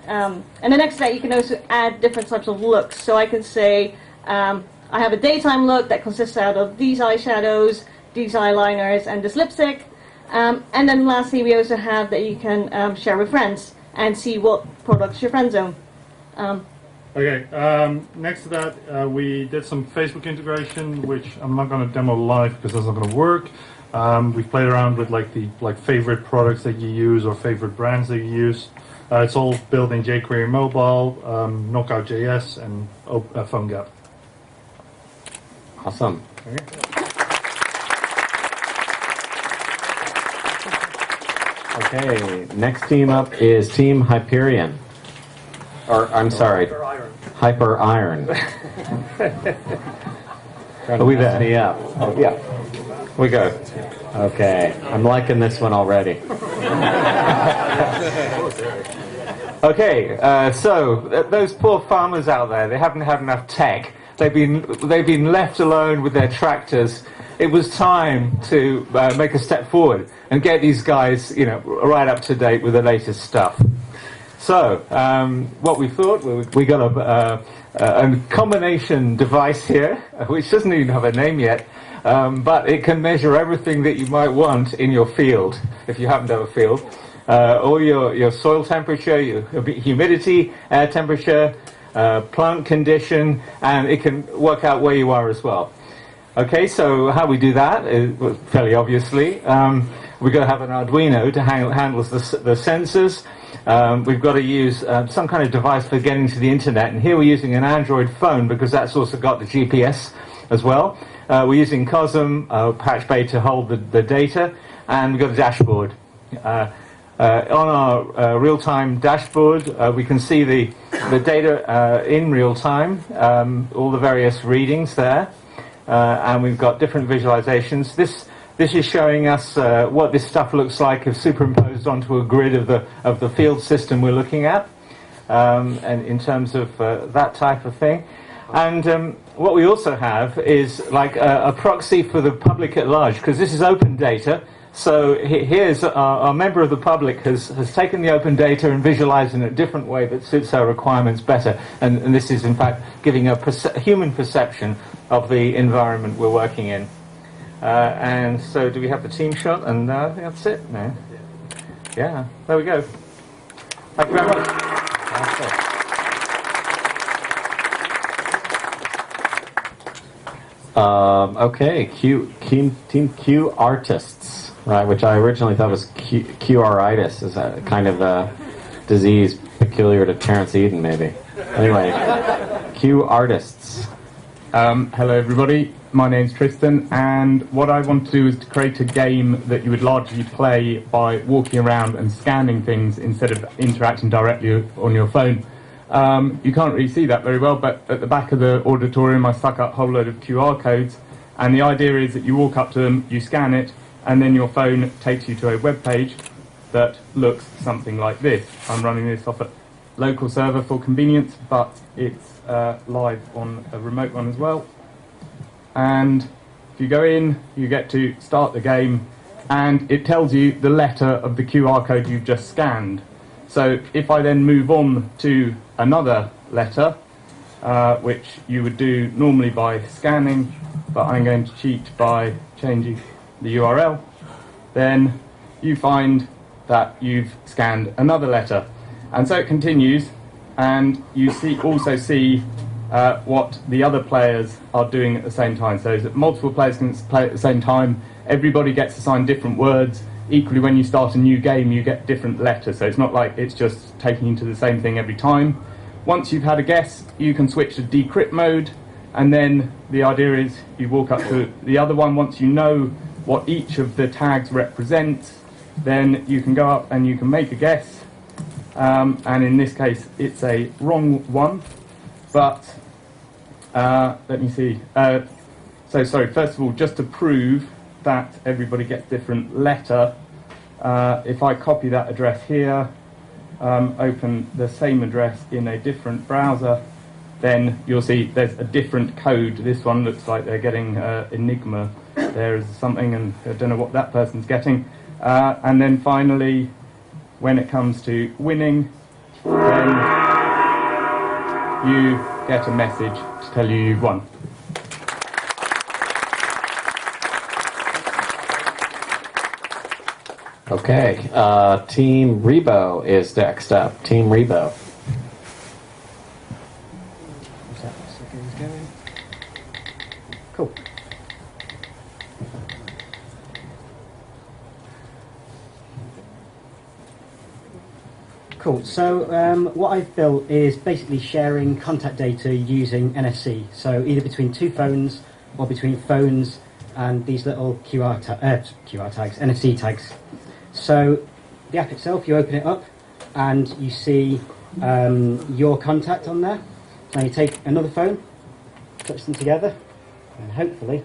the next to that, you can also add different types of looks. So I can say, I have a daytime look that consists out of these eyeshadows, these eyeliners, and this lipstick. And then lastly, we also have that you can share with friends and see what products your friends own. Okay, next to that, we did some Facebook integration, which I'm not going to demo live because that's not going to work. We've played around with the favorite products that you use or favorite brands that you use. It's all built in jQuery Mobile, Knockout.js, and PhoneGap. Awesome. Okay, next team up is Team Hyperion. Or, I'm sorry, Hyper Iron. Are we there? Me up. Oh, yeah. We go. Okay, I'm liking this one already. Okay, so those poor farmers out there, they haven't had enough tech. They've been left alone with their tractors. It was time to make a step forward and get these guys, right up to date with the latest stuff. So, what we thought, we got a combination device here, which doesn't even have a name yet, but it can measure everything that you might want in your field, if you happen to have a field. All your soil temperature, your humidity, air temperature, plant condition, and it can work out where you are as well. Okay, so how we do that is fairly obviously. We've got to have an Arduino to handle the sensors. We've got to use some kind of device for getting to the internet, and here we're using an Android phone because that's also got the GPS as well. We're using COSM, Patch Bay to hold the data, and we've got a dashboard. On our real-time dashboard, we can see the data in real time, all the various readings there, and we've got different visualizations. This is showing us what this stuff looks like if superimposed onto a grid of the field system we're looking at, and in terms of that type of thing. And what we also have is like a proxy for the public at large, because this is open data. So here's our member of the public has taken the open data and visualized in a different way that suits our requirements better. And this is in fact giving a human perception of the environment we're working in. And so do we have the team shot? And I think that's it now. Yeah, there we go. Thank you very much. Okay, Team Q artists, right? Which I originally thought was QRitis, is a kind of a disease peculiar to Terence Eden, maybe. Anyway, Q artists. Hello, everybody. My name's Tristan, and what I want to do is to create a game that you would largely play by walking around and scanning things instead of interacting directly on your phone. You can't really see that very well, but at the back of the auditorium I stuck up a whole load of QR codes, and the idea is that you walk up to them, you scan it, and then your phone takes you to a web page that looks something like this. I'm running this off a local server for convenience, but it's live on a remote one as well. And if you go in, you get to start the game, and it tells you the letter of the QR code you've just scanned. So if I then move on to another letter, which you would do normally by scanning, but I'm going to cheat by changing the URL, then you find that you've scanned another letter. And so it continues, and you also see what the other players are doing at the same time. So that multiple players can play at the same time. Everybody gets assigned different words. Equally, when you start a new game, you get different letters. So it's not like it's just taking you to the same thing every time. Once you've had a guess, you can switch to decrypt mode, and then the idea is you walk up to the other one. Once you know what each of the tags represents, then you can go up and you can make a guess. And in this case, it's a wrong one. But let me see. So sorry, first of all, just to prove that everybody gets different letter, if I copy that address here, open the same address in a different browser, then you'll see there's a different code. This one looks like they're getting Enigma. There is something, and I don't know what that person's getting. And then finally, when it comes to winning, then you get a message to tell you you've won. Okay, Team Rebo is next up. Team Rebo. Cool. So what I've built is basically sharing contact data using NFC. So either between two phones or between phones and these little QR tags, NFC tags. So the app itself, you open it up and you see your contact on there. Now you take another phone, touch them together, and hopefully...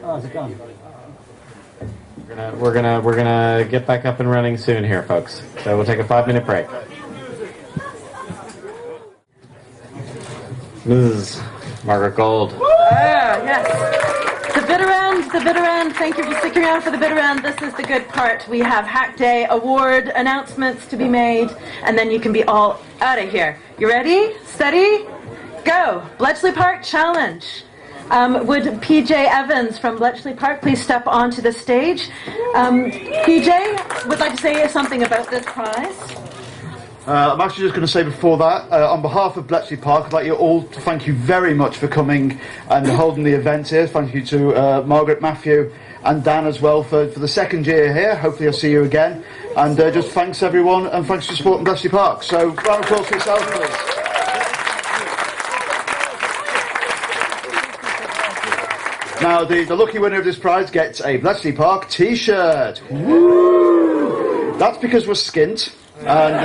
Oh, is it gone? We're gonna get back up and running soon here, folks. So we'll take a 5-minute break. Ms. Margaret Gold. Yes. The bitter end. Thank you for sticking around for the bitter end. This is the good part. We have Hack Day award announcements to be made, and then you can be all out of here. You ready? Steady? Go. Bletchley Park Challenge. Would PJ Evans from Bletchley Park please step onto the stage? PJ would like to say something about this prize. I'm actually just going to say before that, on behalf of Bletchley Park, I'd like you all to thank you very much for coming and holding the event here. Thank you to Margaret, Matthew and Dan as well for the second year here. Hopefully I'll see you again. And just thanks everyone, and thanks for supporting Bletchley Park. So round of applause for yourselves, please. Now, the lucky winner of this prize gets a Bletchley Park t-shirt. Woo! That's because we're skint. And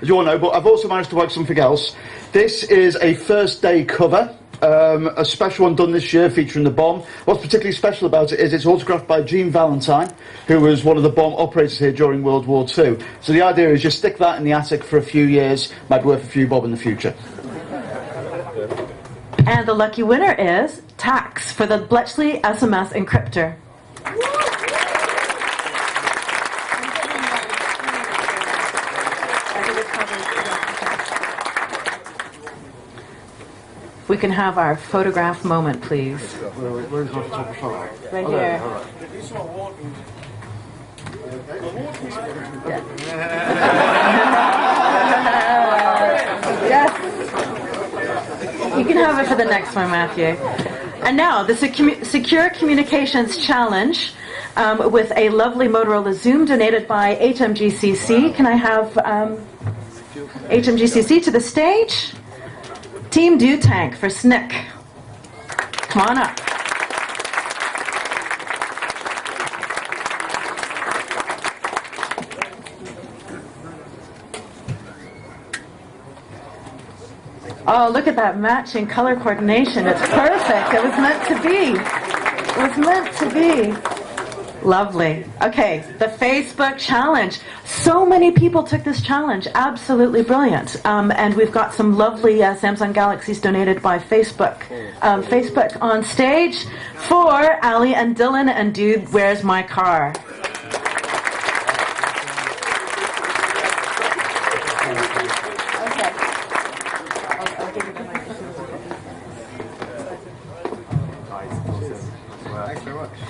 as you all know, but I've also managed to work something else. This is a first day cover, a special one done this year featuring the bomb. What's particularly special about it is it's autographed by Gene Valentine, who was one of the bomb operators here during World War II. So the idea is just stick that in the attic for a few years, might be worth a few bob in the future. And the lucky winner is Tax for the Bletchley SMS encryptor. We can have our photograph moment, please. Where's my photographer? Right here. Yes. You can have it for the next one, Matthew. And now, the Secure Communications Challenge with a lovely Motorola Zoom donated by HMGCC. Can I have HMGCC to the stage? Team Do Tank for SNCC. Come on up. Oh, look at that matching color coordination. It's perfect. It was meant to be. It was meant to be. Lovely. Okay, the Facebook challenge. So many people took this challenge. Absolutely brilliant. And we've got some lovely Samsung Galaxies donated by Facebook. Facebook on stage for Ali and Dylan and Dude, Where's My Car?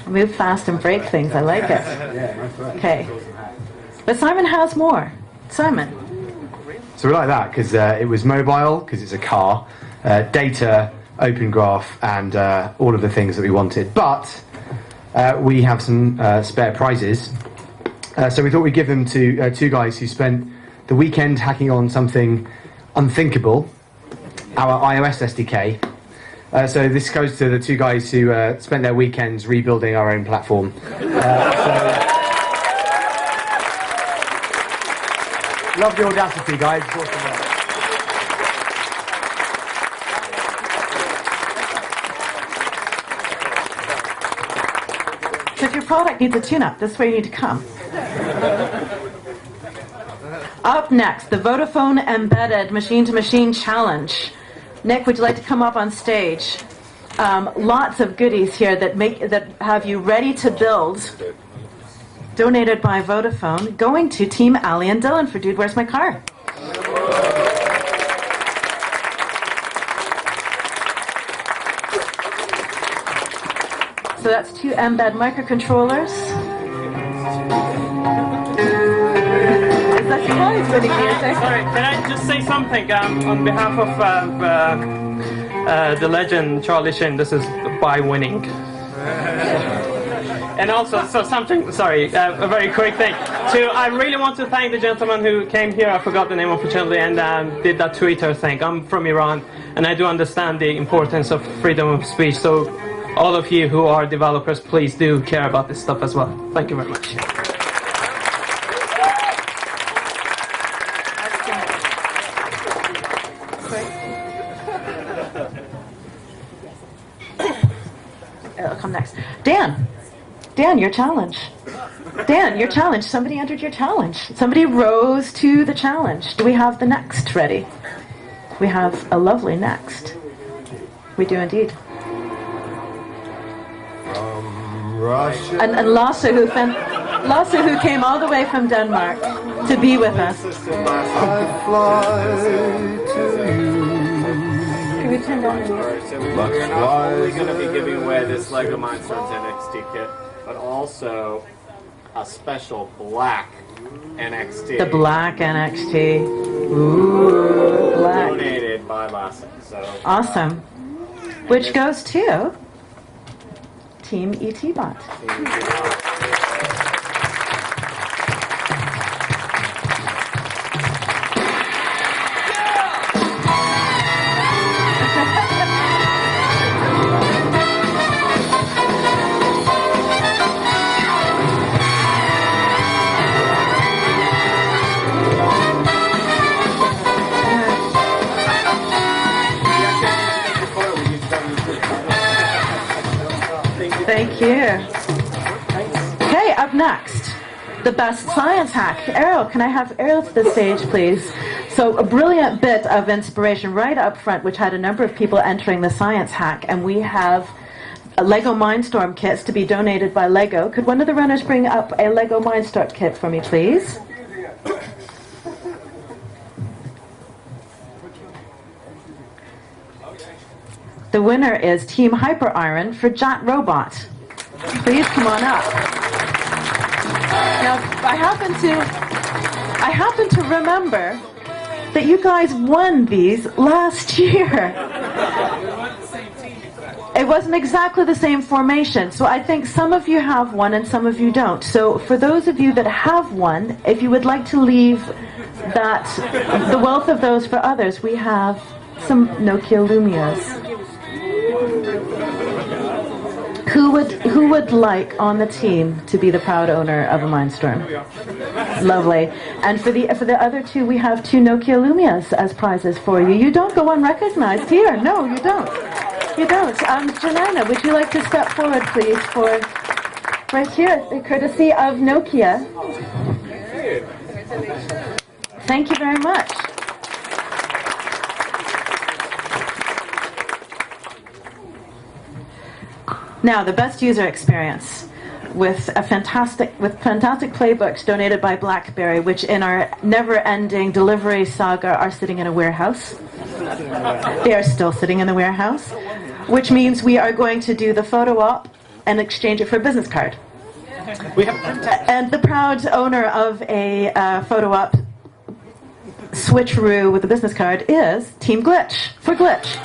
Move fast and break things. I like it. Okay. But Simon has more. Simon. So we like that because it was mobile, because it's a car, data, open graph, and all of the things that we wanted. But we have some spare prizes. So we thought we'd give them to two guys who spent the weekend hacking on something unthinkable, our iOS SDK. So this goes to the two guys who spent their weekends rebuilding our own platform. Love the audacity, guys. It's awesome work. So if your product needs a tune-up, this is where you need to come. Up next, the Vodafone Embedded Machine-to-Machine Challenge. Nick, would you like to come up on stage? Lots of goodies here that have you ready to build. Donated by Vodafone, going to Team Ali and Dylan for Dude, Where's My Car? So that's two mbed microcontrollers. Is that surprise winning music? Sorry, can I just say something on behalf of the legend Charlie Sheen? This is by winning. And also, so something, sorry, a very quick thing. So I really want to thank the gentleman who came here, I forgot the name unfortunately, and did that Twitter thing. I'm from Iran, and I do understand the importance of freedom of speech. So all of you who are developers, please do care about this stuff as well. Thank you very much. It'll come next. Dan, your challenge. Dan, your challenge. Somebody entered your challenge. Somebody rose to the challenge. Do we have the next ready? We have a lovely next. We do indeed. And Lasse, who came all the way from Denmark to be with us. Can we turn down the music? We're not only going to be giving away this LEGO Mindstorms NXT kit, but also a special black NXT. The black NXT. Ooh, black. Donated by Lasse. So, awesome. Which goes to Team ETBot. Thank you. Okay, up next, the best science hack. Ariel, can I have Ariel to the stage, please? So a brilliant bit of inspiration right up front, which had a number of people entering the science hack, and we have LEGO Mindstorm kits to be donated by LEGO. Could one of the runners bring up a LEGO Mindstorm kit for me, please? The winner is Team Hyper Iron for Jat Robot. Please come on up. Now, I happen to remember that you guys won these last year. It wasn't exactly the same formation, so I think some of you have one and some of you don't. So for those of you that have one, if you would like to leave the wealth of those for others, we have some Nokia Lumias. Who would like on the team to be the proud owner of a Mindstorm? Lovely. And for the other two, we have two Nokia Lumias as prizes for you. You don't go unrecognized here. No, you don't. You don't. Janina, would you like to step forward, please, for right here, courtesy of Nokia. Thank you very much. Now, the best user experience with fantastic playbooks donated by BlackBerry, which in our never-ending delivery saga are sitting in a warehouse. They are still sitting in the warehouse, which means we are going to do the photo op and exchange it for a business card. And the proud owner of a photo op switcheroo with a business card is Team Glitch for Glitch.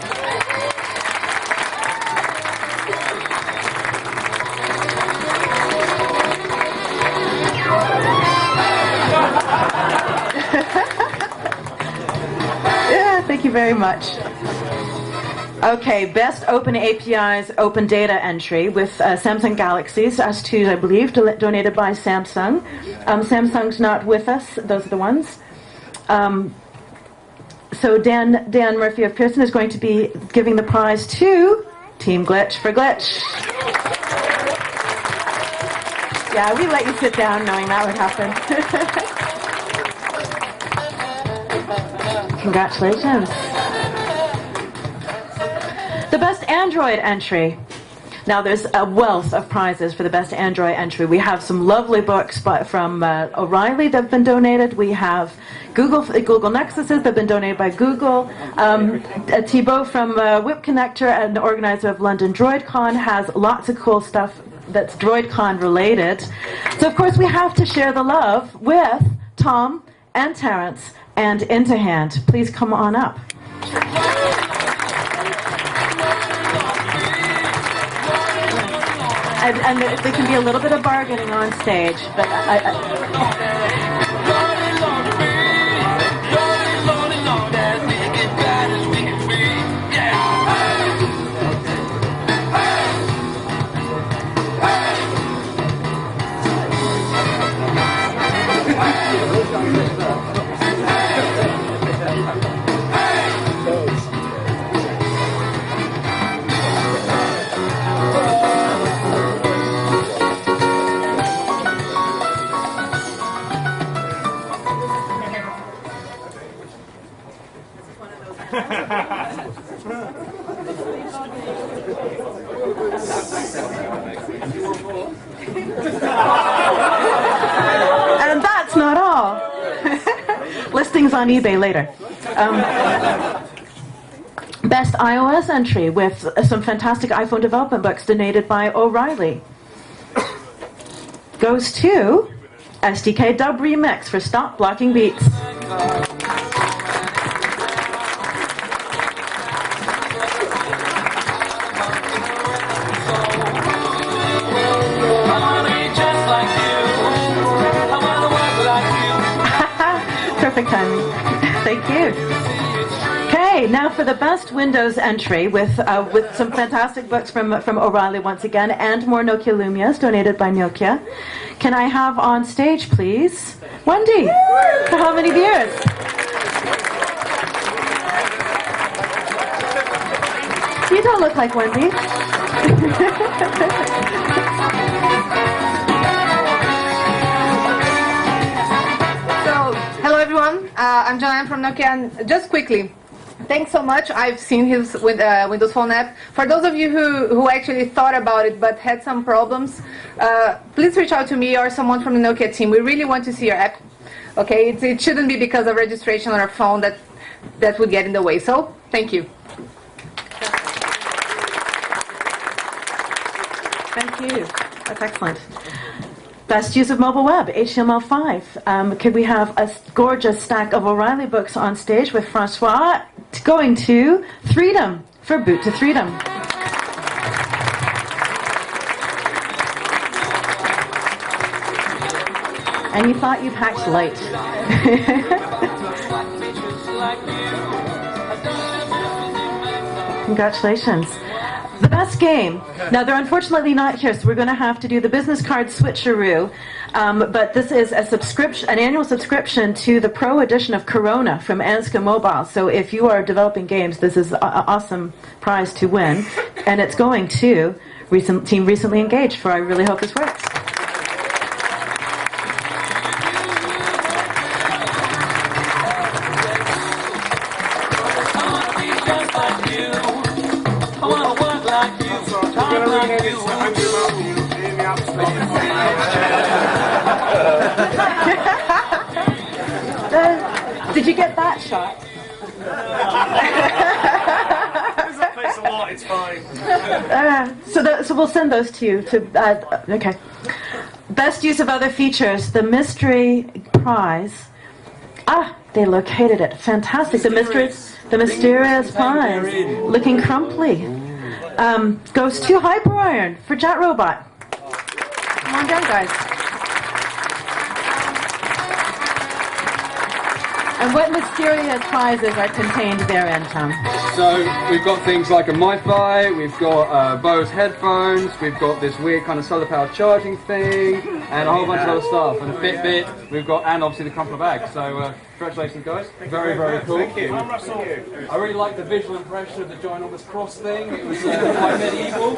Thank you very much. Okay, best open APIs, open data entry with Samsung Galaxies, S2s, I believe, donated by Samsung. Samsung's not with us, those are the ones. So Dan Murphy of Pearson is going to be giving the prize to Team Glitch for Glitch. Yeah, we let you sit down knowing that would happen. Congratulations. The best Android entry. Now there's a wealth of prizes for the best Android entry. We have some lovely books from O'Reilly that have been donated. We have Google Nexuses that have been donated by Google. Thibaut from Whip Connector and organizer of London DroidCon has lots of cool stuff that's DroidCon related. So of course we have to share the love with Tom and Terrence and Into Hand. Please come on up. and there can be a little bit of bargaining on stage, but and that's not all. Listings on eBay later. Best iOS entry with some fantastic iPhone development books donated by O'Reilly goes to SDK Dub Remix for Stop Blocking Beats. Perfect timing. Thank you. Okay, now for the best Windows entry with some fantastic books from O'Reilly once again, and more Nokia Lumias donated by Nokia. Can I have on stage, please, Wendy? For how many beers? You don't look like Wendy. Hello everyone, I'm John, I'm from Nokia, and just quickly, thanks so much. I've seen his Windows Phone app. For those of you who actually thought about it but had some problems, please reach out to me or someone from the Nokia team. We really want to see your app. Okay, it shouldn't be because of registration on our phone that would get in the way. So, thank you. Thank you. That's excellent. Best use of mobile web, HTML5. Could we have a gorgeous stack of O'Reilly books on stage with Francois going to Freedom for Boot to Freedom. And you thought you packed light. Congratulations. The best game. Now, they're unfortunately not here, so we're going to have to do the business card switcheroo. But this is a subscription, an annual subscription to the Pro Edition of Corona from Anska Mobile. So if you are developing games, this is an awesome prize to win. And it's going to Team Recently Engaged, for I really hope this works. Did you get that shot? Thanks a lot, it's fine. So we'll send those to you. Okay. Best use of other features. The mystery prize. They located it. Fantastic. The mysterious prize. Looking crumply. Goes to HyperIron for Jet Robot. Come on down, guys. And what mysterious prizes are contained therein, Tom? So we've got things like a MiFi, we've got Bose headphones, we've got this weird kind of solar powered charging thing, and a whole bunch of other stuff. And a Fitbit, we've got, and obviously the crumpler bag. So congratulations, guys. Very, very cool. Thank you. I really like the visual impression of the ginormous cross thing. It was quite medieval.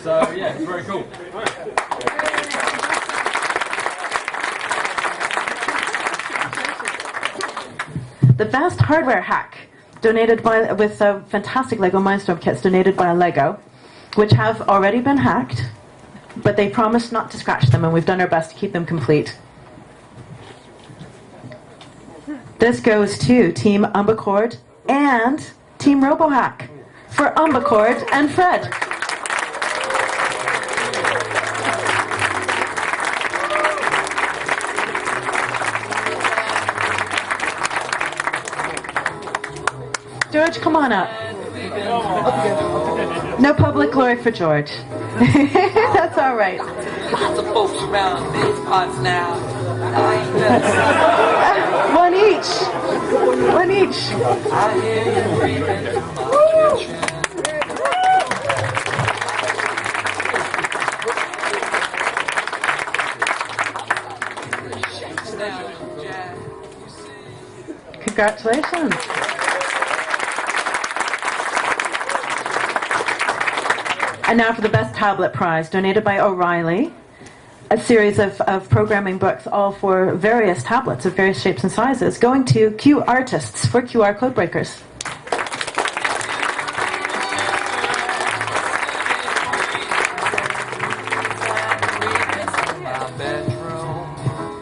So yeah, it's very cool. The best hardware hack, donated by with fantastic Lego Mindstorm kits donated by Lego, which have already been hacked, but they promised not to scratch them, and we've done our best to keep them complete. This goes to Team Umbicord and Team RoboHack for Umbicord and Fred. George, come on up. No public glory for George. That's all right. Lots of folks around these parts now. One each. One each. I hear you breathing through my kitchen. Congratulations. And now for the best tablet prize, donated by O'Reilly. A series of programming books, all for various tablets of various shapes and sizes, going to Q Artists for QR code breakers.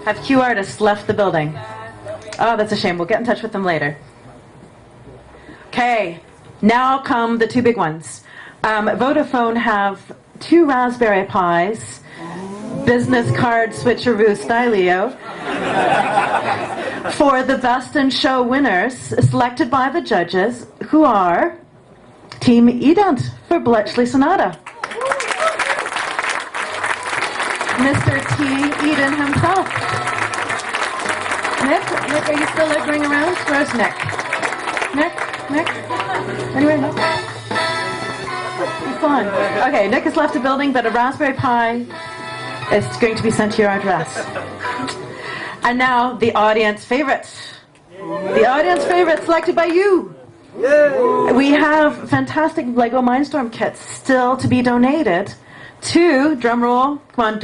Have Q Artists left the building? Oh, that's a shame. We'll get in touch with them later. Okay, now come the two big ones. Vodafone have 2 Raspberry Pis, business card switcheroo stylio, for the Best in Show winners, selected by the judges, who are Team Edent for Bletchley Sonata. Mr. T. Eden himself. Nick, are you still lingering around? Where's Nick? Nick? Anyway, no? He's gone. Okay, Nick has left the building, but a Raspberry Pi is going to be sent to your address. And now, the audience favorite. The audience favorite selected by you. Yay. We have fantastic Lego Mindstorm kits still to be donated to, drumroll, come on,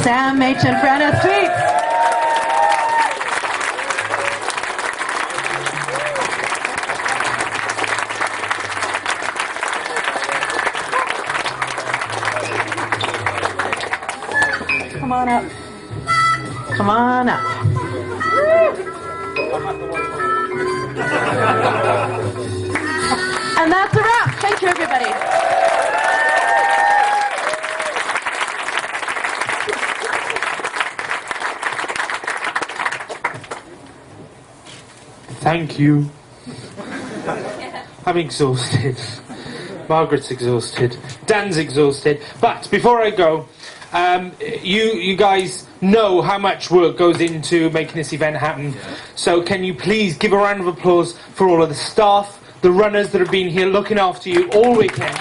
Sam H. and Fran Tweets. Come on up. Come on up. And that's a wrap. Thank you, everybody. Thank you. I'm exhausted. Margaret's exhausted. Dan's exhausted. But before I go, you guys know how much work goes into making this event happen. So can you please give a round of applause for all of the staff, the runners that have been here looking after you all weekend.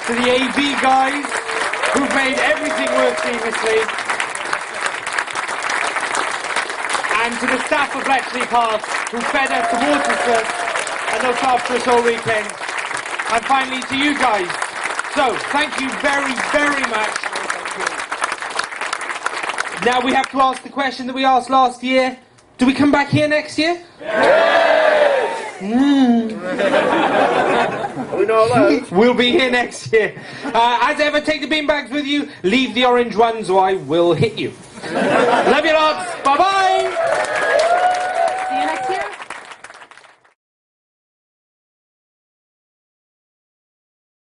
To the AV guys who've made everything work seamlessly. And to the staff of Bletchley Park who fed us, watered us, and looked after us all weekend. And finally to you guys. So, thank you very, very much. Now we have to ask the question that we asked last year. Do we come back here next year? Yes! Are we not allowed? We'll be here next year. As ever, take the beanbags with you. Leave the orange ones or I will hit you. Love you lots.